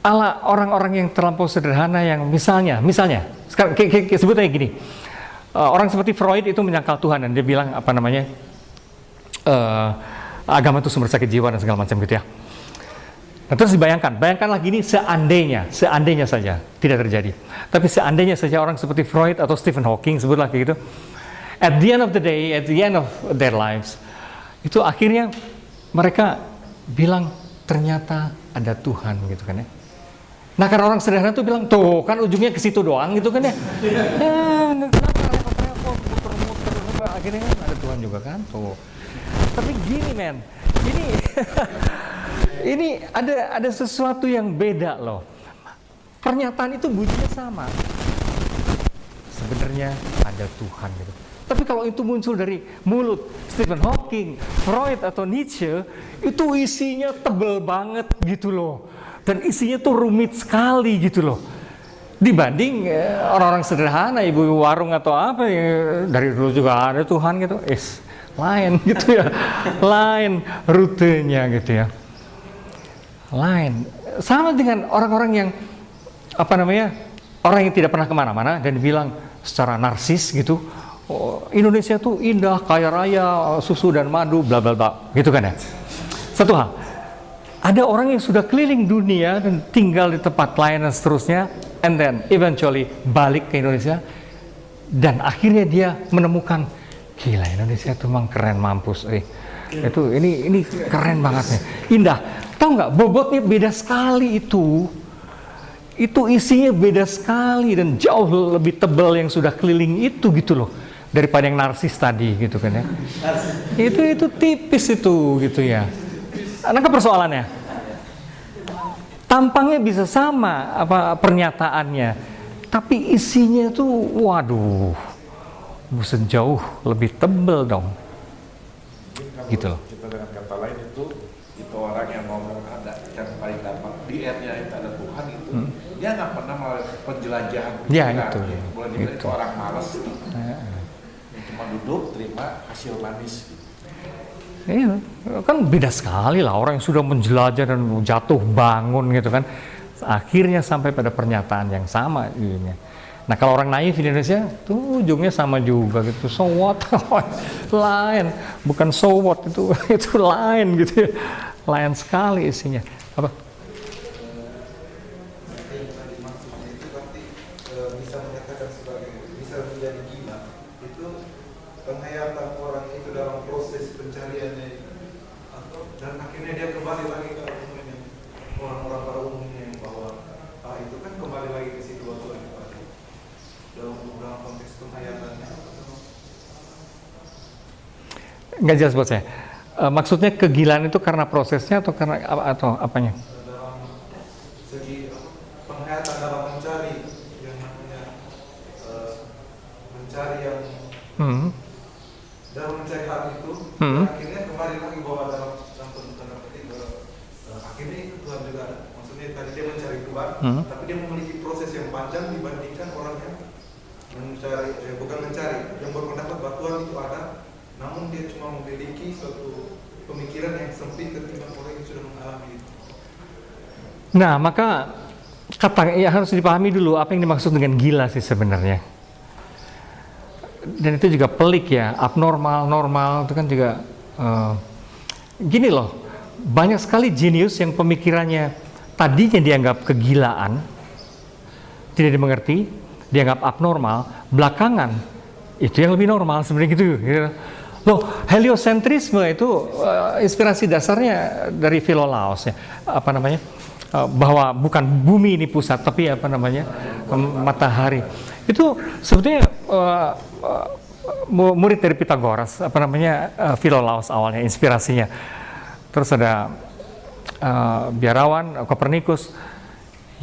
ala orang-orang yang terlampau sederhana yang misalnya, sekarang sebutnya gini, orang seperti Freud itu menyangkal Tuhan dan dia bilang apa namanya, agama itu sumber sakit jiwa dan segala macam gitu ya. Nah, terus bayangkanlah gini, seandainya saja tidak terjadi. Tapi seandainya saja orang seperti Freud atau Stephen Hawking, sebutlah kayak gitu, at the end of the day, at the end of their lives, itu akhirnya mereka bilang ternyata ada Tuhan gitu kan ya. Nah, karena orang sederhana tuh bilang, tuh kan ujungnya ke situ doang gitu kan ya. Repot-repot, muter-muter, akhirnya ada Tuhan juga kan tuh. Tapi gini men, ini ada sesuatu yang beda loh. Pernyataan itu bunyinya sama. Sebenarnya ada Tuhan gitu. Tapi kalau itu muncul dari mulut Stephen Hawking, Freud atau Nietzsche, itu isinya tebel banget gitu loh. Dan isinya tuh rumit sekali gitu loh. Dibanding orang-orang sederhana, ibu-ibu warung atau apa, dari dulu juga ada Tuhan gitu. Lain gitu ya. Lain rutenya gitu ya. Lain. Sama dengan orang-orang yang orang yang tidak pernah kemana-mana dan bilang secara narsis gitu, Indonesia tuh indah, kaya raya, susu dan madu, bla bla bla, gitu kan ya. Satu hal, ada orang yang sudah keliling dunia dan tinggal di tempat lain dan seterusnya, and then eventually balik ke Indonesia, dan akhirnya dia menemukan, gila Indonesia itu memang keren mampus, itu ini keren banget nih, indah. Tahu nggak, bobotnya beda sekali itu isinya beda sekali dan jauh lebih tebal yang sudah keliling itu gitu loh, daripada yang narsis tadi gitu kan ya. Itu tipis itu gitu ya. Nah, persoalannya, tampangnya bisa sama apa pernyataannya, tapi isinya tuh waduh, bisa jauh lebih tebal dong. Gitu loh. Kita dengan kata lain itu orang yang ngomong ada yang paling gampang di R-nya itu ada Tuhan itu, dia nggak pernah melalui penjelajahan. Ya itu. Boleh dibilang itu orang malas gitu. Yang cuma duduk terima hasil manis. Gitu. Iya, kan beda sekali lah orang yang sudah menjelajah dan jatuh bangun gitu kan, akhirnya sampai pada pernyataan yang sama ujungnya. Nah kalau orang naif di Indonesia tuh ujungnya sama juga gitu, so what, lain, bukan so what itu lain gitu ya, lain sekali isinya. Apa? Bisa menyatakan sebagai bisa menjadi gila itu penghayatan orang itu dalam proses pencariannya atau dan akhirnya dia kembali lagi ke umumnya, orang-orang pada umumnya bahwa itu kan kembali lagi ke situ waktu dalam konteks penghayatannya. Nggak jelas buat saya. Maksudnya kegilaan itu karena prosesnya atau karena atau apanya? Dalam segi penghayatan dalam mencari yang namanya mencari yang dalam mencari hal itu, akhirnya kembali lagi bahwa dalam tanda petik akhirnya itu Tuhan juga ada. Maksudnya tadi dia mencari Tuhan, tapi dia memiliki proses yang panjang dibandingkan orang yang mencari, bukan mencari, yang berpendapat bahwa Tuhan itu ada, namun dia cuma memiliki suatu pemikiran yang sempit ketimbang orang yang sudah mengalami itu. Nah maka kata ya harus dipahami dulu apa yang dimaksud dengan gila sih sebenarnya. Dan itu juga pelik ya, abnormal, normal itu kan juga gini loh, banyak sekali jenius yang pemikirannya tadinya dianggap kegilaan, tidak dimengerti, dianggap abnormal, belakangan itu yang lebih normal sebenarnya gitu. Loh, heliosentrisme itu inspirasi dasarnya dari Philolaos ya, apa namanya? Bahwa bukan bumi ini pusat tapi apa namanya? Matahari. Itu sebetulnya murid dari Pitagoras, apa namanya? Philolaos awalnya inspirasinya. Terus ada biarawan Kopernikus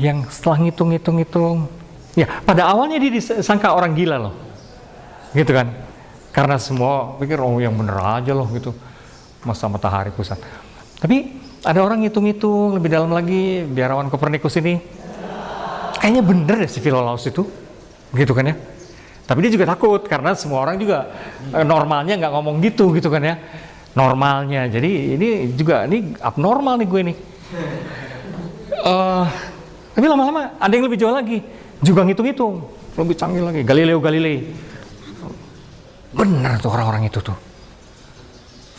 yang setelah ngitung-ngitung, ya pada awalnya dia disangka orang gila loh, gitu kan? Karena semua pikir oh yang bener aja loh gitu, masa matahari pusat. Tapi ada orang ngitung-ngitung lebih dalam lagi, biarawan Kopernikus ini kayaknya bener deh si Philolaus itu, gitu kan ya. Tapi dia juga takut karena semua orang juga normalnya nggak ngomong gitu kan ya. Normalnya, jadi ini juga ini abnormal nih gue nih. Tapi lama-lama ada yang lebih jauh lagi, juga ngitung-ngitung, lebih canggih lagi, Galileo Galilei. Benar tuh orang-orang itu tuh,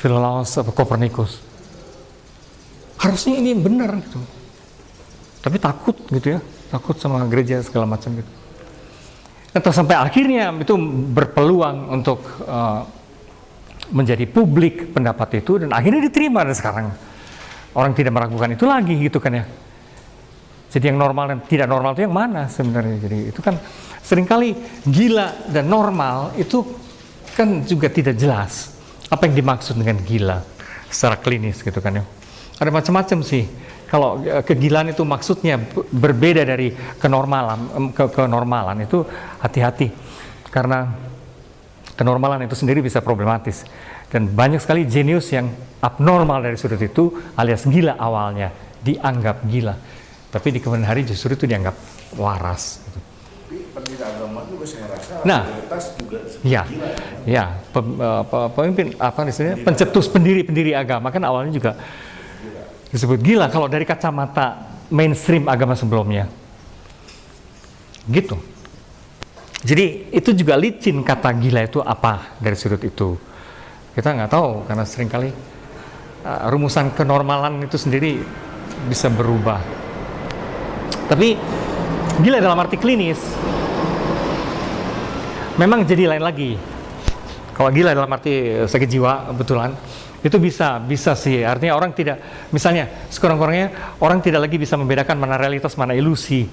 Philolaus atau Kopernikus. Harusnya ini benar gitu. Tapi takut gitu ya, takut sama gereja segala macam gitu. Atau sampai akhirnya itu berpeluang untuk menjadi publik pendapat itu, dan akhirnya diterima. Dan sekarang orang tidak meragukan itu lagi gitu kan ya. Jadi yang normal dan tidak normal itu yang mana sebenarnya? Jadi itu kan seringkali gila dan normal itu kan juga tidak jelas apa yang dimaksud dengan gila secara klinis gitu kan ya. Ada macam-macam sih. Kalau kegilaan itu maksudnya berbeda dari kenormalan itu hati-hati, karena kenormalan itu sendiri bisa problematis, dan banyak sekali jenius yang abnormal dari sudut itu alias gila awalnya dianggap gila, tapi di kemudian hari justru itu dianggap waras gitu. Tapi pendiri agama juga saya rasa juga ya, gila, ya pemimpin apa istilahnya, pencetus pendiri agama kan awalnya juga disebut gila kalau dari kacamata mainstream agama sebelumnya gitu. Jadi itu juga licin kata gila itu apa dari sudut itu, kita nggak tahu karena seringkali rumusan kenormalan itu sendiri bisa berubah. Tapi Gila dalam arti klinis memang jadi lain lagi. Kalau gila dalam arti sakit jiwa kebetulan itu bisa sih, artinya orang tidak, misalnya sekurang-kurangnya orang tidak lagi bisa membedakan mana realitas mana ilusi.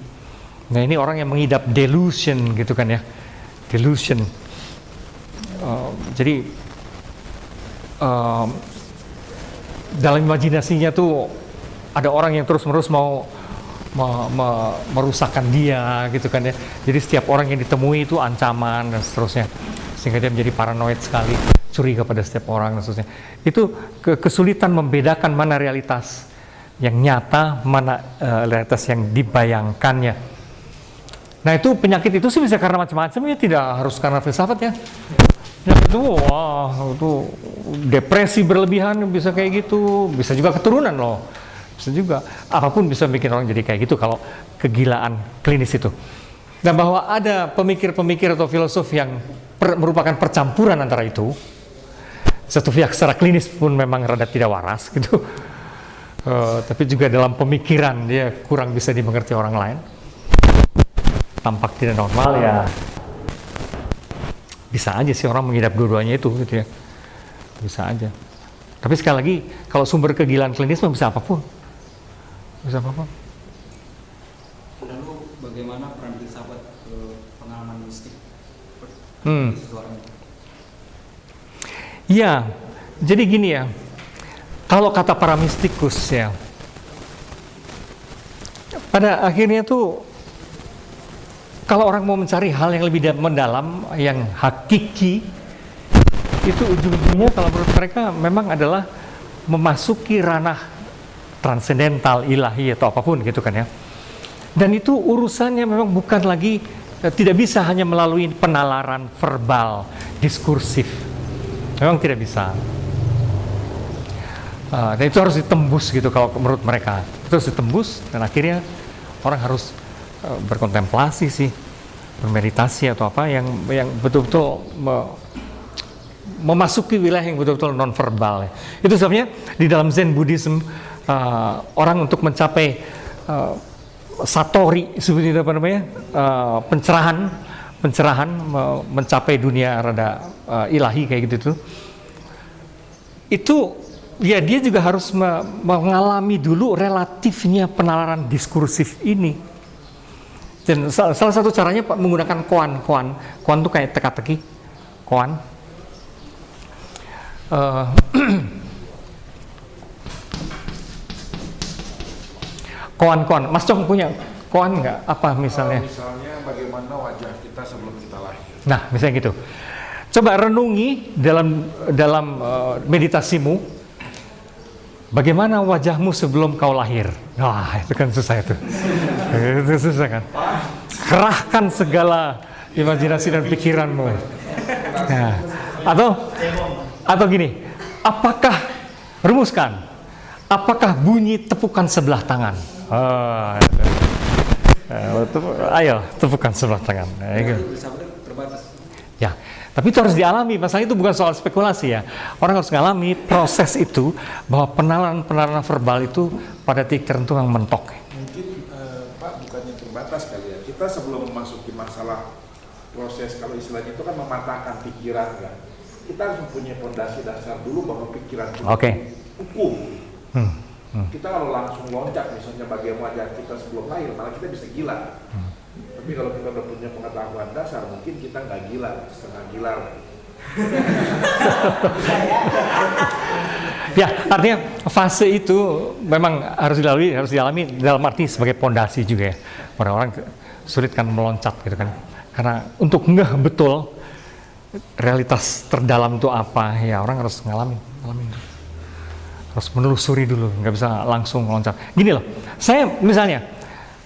Nah ini orang yang mengidap delusion gitu kan ya, delusion. Jadi dalam imajinasinya tuh ada orang yang terus-menerus mau merusakkan dia gitu kan ya. Jadi setiap orang yang ditemui itu ancaman dan seterusnya, sehingga dia menjadi paranoid sekali, curiga pada setiap orang dan seterusnya. Itu kesulitan membedakan mana realitas yang nyata, mana realitas yang dibayangkannya. Nah itu penyakit itu sih bisa karena macam-macam ya, tidak harus karena filsafat ya. Penyakit itu, itu depresi berlebihan bisa kayak gitu, bisa juga keturunan loh. Bisa juga, apapun bisa bikin orang jadi kayak gitu kalau kegilaan klinis itu. Dan bahwa ada pemikir-pemikir atau filosof yang merupakan percampuran antara itu, satu pihak secara klinis pun memang rada tidak waras gitu, tapi juga dalam pemikiran dia kurang bisa dimengerti orang lain, tampak tidak normal ya. Bisa aja sih orang mengidap dua-duanya itu gitu ya, bisa aja. Tapi sekali lagi kalau sumber kegilaan klinis bisa apapun. Bisa apa-apa. Lalu bagaimana peran filsafat ke pengalaman mistik? Iya, jadi gini ya. Kalau kata para mistikus ya, pada akhirnya tuh kalau orang mau mencari hal yang lebih mendalam, yang hakiki, itu ujung-ujungnya kalau menurut mereka memang adalah memasuki ranah transendental, ilahi atau apapun gitu kan ya. Dan itu urusannya memang bukan lagi, tidak bisa hanya melalui penalaran verbal, diskursif. Memang tidak bisa. Dan itu harus ditembus gitu kalau menurut mereka. Itu harus ditembus dan akhirnya orang harus berkontemplasi sih, bermeditasi atau apa yang betul-betul memasuki wilayah yang betul-betul non-verbal ya. Itu sebabnya di dalam Zen Buddhism orang untuk mencapai satori seperti itu apa namanya, pencerahan mencapai dunia rada ilahi kayak gitu tuh, itu ya dia juga harus mengalami dulu relatifnya penalaran diskursif ini. Dan salah satu caranya menggunakan koan tuh kayak teka-teki, koan. Koan, Mas Cong punya koan nggak? Apa misalnya? Misalnya bagaimana wajah kita sebelum kita lahir. Nah, misalnya gitu. Coba renungi dalam meditasimu, bagaimana wajahmu sebelum kau lahir. Wah, itu kan susah itu. Itu susah kan. Kerahkan segala imajinasi dan pikiranmu. Nah, atau gini, rumuskan, apakah bunyi tepukan sebelah tangan? Ayo tepukan sebelah tangan. Ya, tapi itu harus dialami. Masalah itu bukan soal spekulasi ya. Orang harus mengalami proses itu, bahwa penalaran verbal itu pada titik tertentu yang mentok. Mungkin Pak bukannya terbatas kali ya. Kita sebelum memasuki masalah proses, kalau istilahnya itu kan mematahkan pikiran kan. Kita harus mempunyai fondasi dasar dulu bahwa pikiran itu hukum. Kita kalau langsung loncat misalnya bagaimana wajah kita sebelum lahir, malah kita bisa gila. Tapi kalau kita udah punya pengetahuan dasar, mungkin kita nggak gila, setengah gila. Ya, artinya fase itu memang harus dialami dalam arti sebagai pondasi juga ya. Orang-orang sulit kan meloncat gitu kan. Karena untuk ngeh betul realitas terdalam itu apa, ya orang harus ngalamin. Harus menelusuri dulu, nggak bisa langsung meloncat. Gini loh, saya misalnya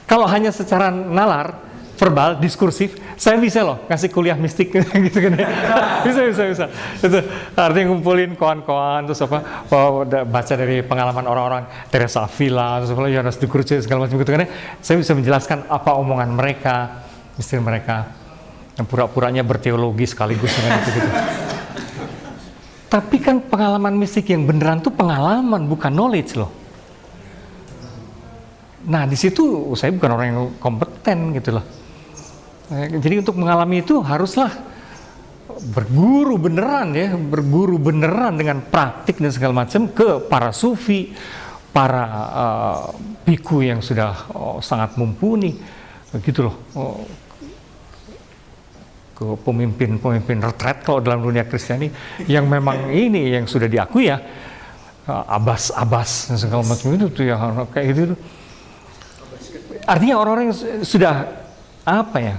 kalau hanya secara nalar, verbal, diskursif, saya bisa loh kasih kuliah mistik gitu kan ya. Bisa. Itu artinya ngumpulin koan-koan, terus baca dari pengalaman orang-orang, Teresa Avila, terus Johannes de Crucis segala macam gitu kan ya. Saya bisa menjelaskan apa omongan mereka, misteri mereka, yang pura-puranya berteologi sekaligus dengan itu gitu. Tapi kan pengalaman mistik yang beneran tuh pengalaman, bukan knowledge loh. Nah, di situ saya bukan orang yang kompeten gitu loh. Jadi untuk mengalami itu haruslah berguru beneran ya, berguru beneran dengan praktik dan segala macam ke para sufi, para biku yang sudah sangat mumpuni gitu loh. Ke pemimpin-pemimpin retret kalau dalam dunia Kristiani yang memang ini yang sudah diakui ya, Abbas dan segala macam itu tuh yang kayak gitu. Artinya orang-orang yang sudah apa ya?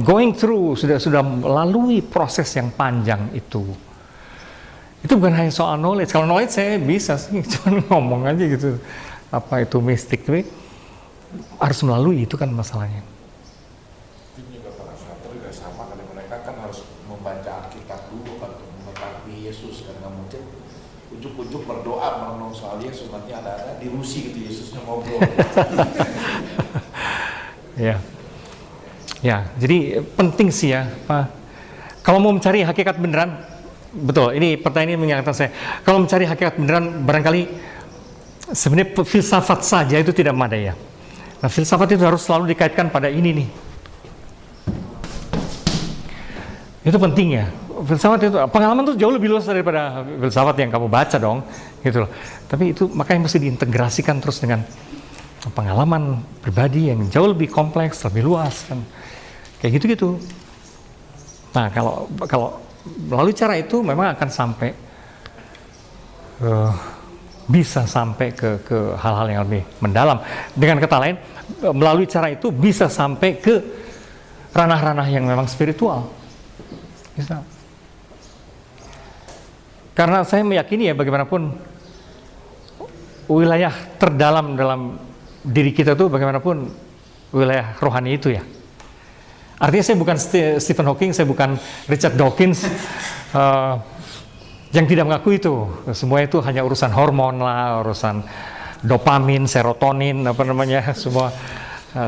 Going through sudah melalui proses yang panjang itu. Itu bukan hanya soal knowledge. Kalau knowledge saya bisa sih, cuma ngomong aja gitu. Apa itu mistik, tapi harus melalui itu kan masalahnya. Ini juga para sahabat juga sama, karena mereka kan harus membaca Alkitab dulu kan untuk mengetahui Yesus, karena mungkin ujuk-ujuk berdoa merenung soal Yesus, nanti ada di Rusi gitu Yesusnya ngobrol. Ya, jadi penting sih ya, Pak. Kalau mau mencari hakikat beneran, betul. Ini pertanyaan ini mengingatkan saya. Kalau mencari hakikat beneran, barangkali sebenarnya filsafat saja itu tidak memadai ya. Nah, filsafat itu harus selalu dikaitkan pada ini nih. Itu penting ya. Filsafat itu, pengalaman itu jauh lebih luas daripada filsafat yang kamu baca dong, gitu loh. Tapi itu makanya mesti diintegrasikan terus dengan pengalaman pribadi yang jauh lebih kompleks, lebih luas kan. Kayak gitu-gitu. Nah, kalau melalui cara itu memang akan sampai bisa sampai ke hal-hal yang lebih mendalam. Dengan kata lain, melalui cara itu bisa sampai ke ranah-ranah yang memang spiritual. Bisa. Karena saya meyakini ya bagaimanapun wilayah terdalam dalam diri kita tuh bagaimanapun wilayah rohani itu ya. Artinya saya bukan Stephen Hawking, saya bukan Richard Dawkins yang tidak mengaku itu. Semua itu hanya urusan hormon lah, urusan dopamin, serotonin, apa namanya, semua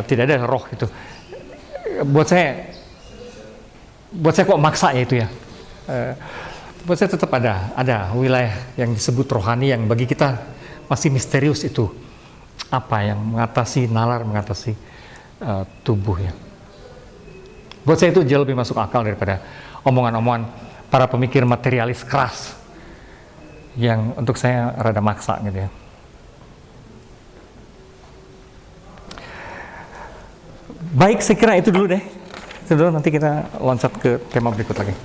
tidak ada roh itu. Buat saya kok maksa ya itu ya. Buat saya tetap ada wilayah yang disebut rohani yang bagi kita masih misterius itu. Apa yang mengatasi nalar, mengatasi tubuh ya. Buat saya itu jauh lebih masuk akal daripada omongan-omongan para pemikir materialis keras yang untuk saya rada maksa gitu ya. Baik, saya kira itu dulu deh. Itu dulu, nanti kita loncat ke tema berikut lagi.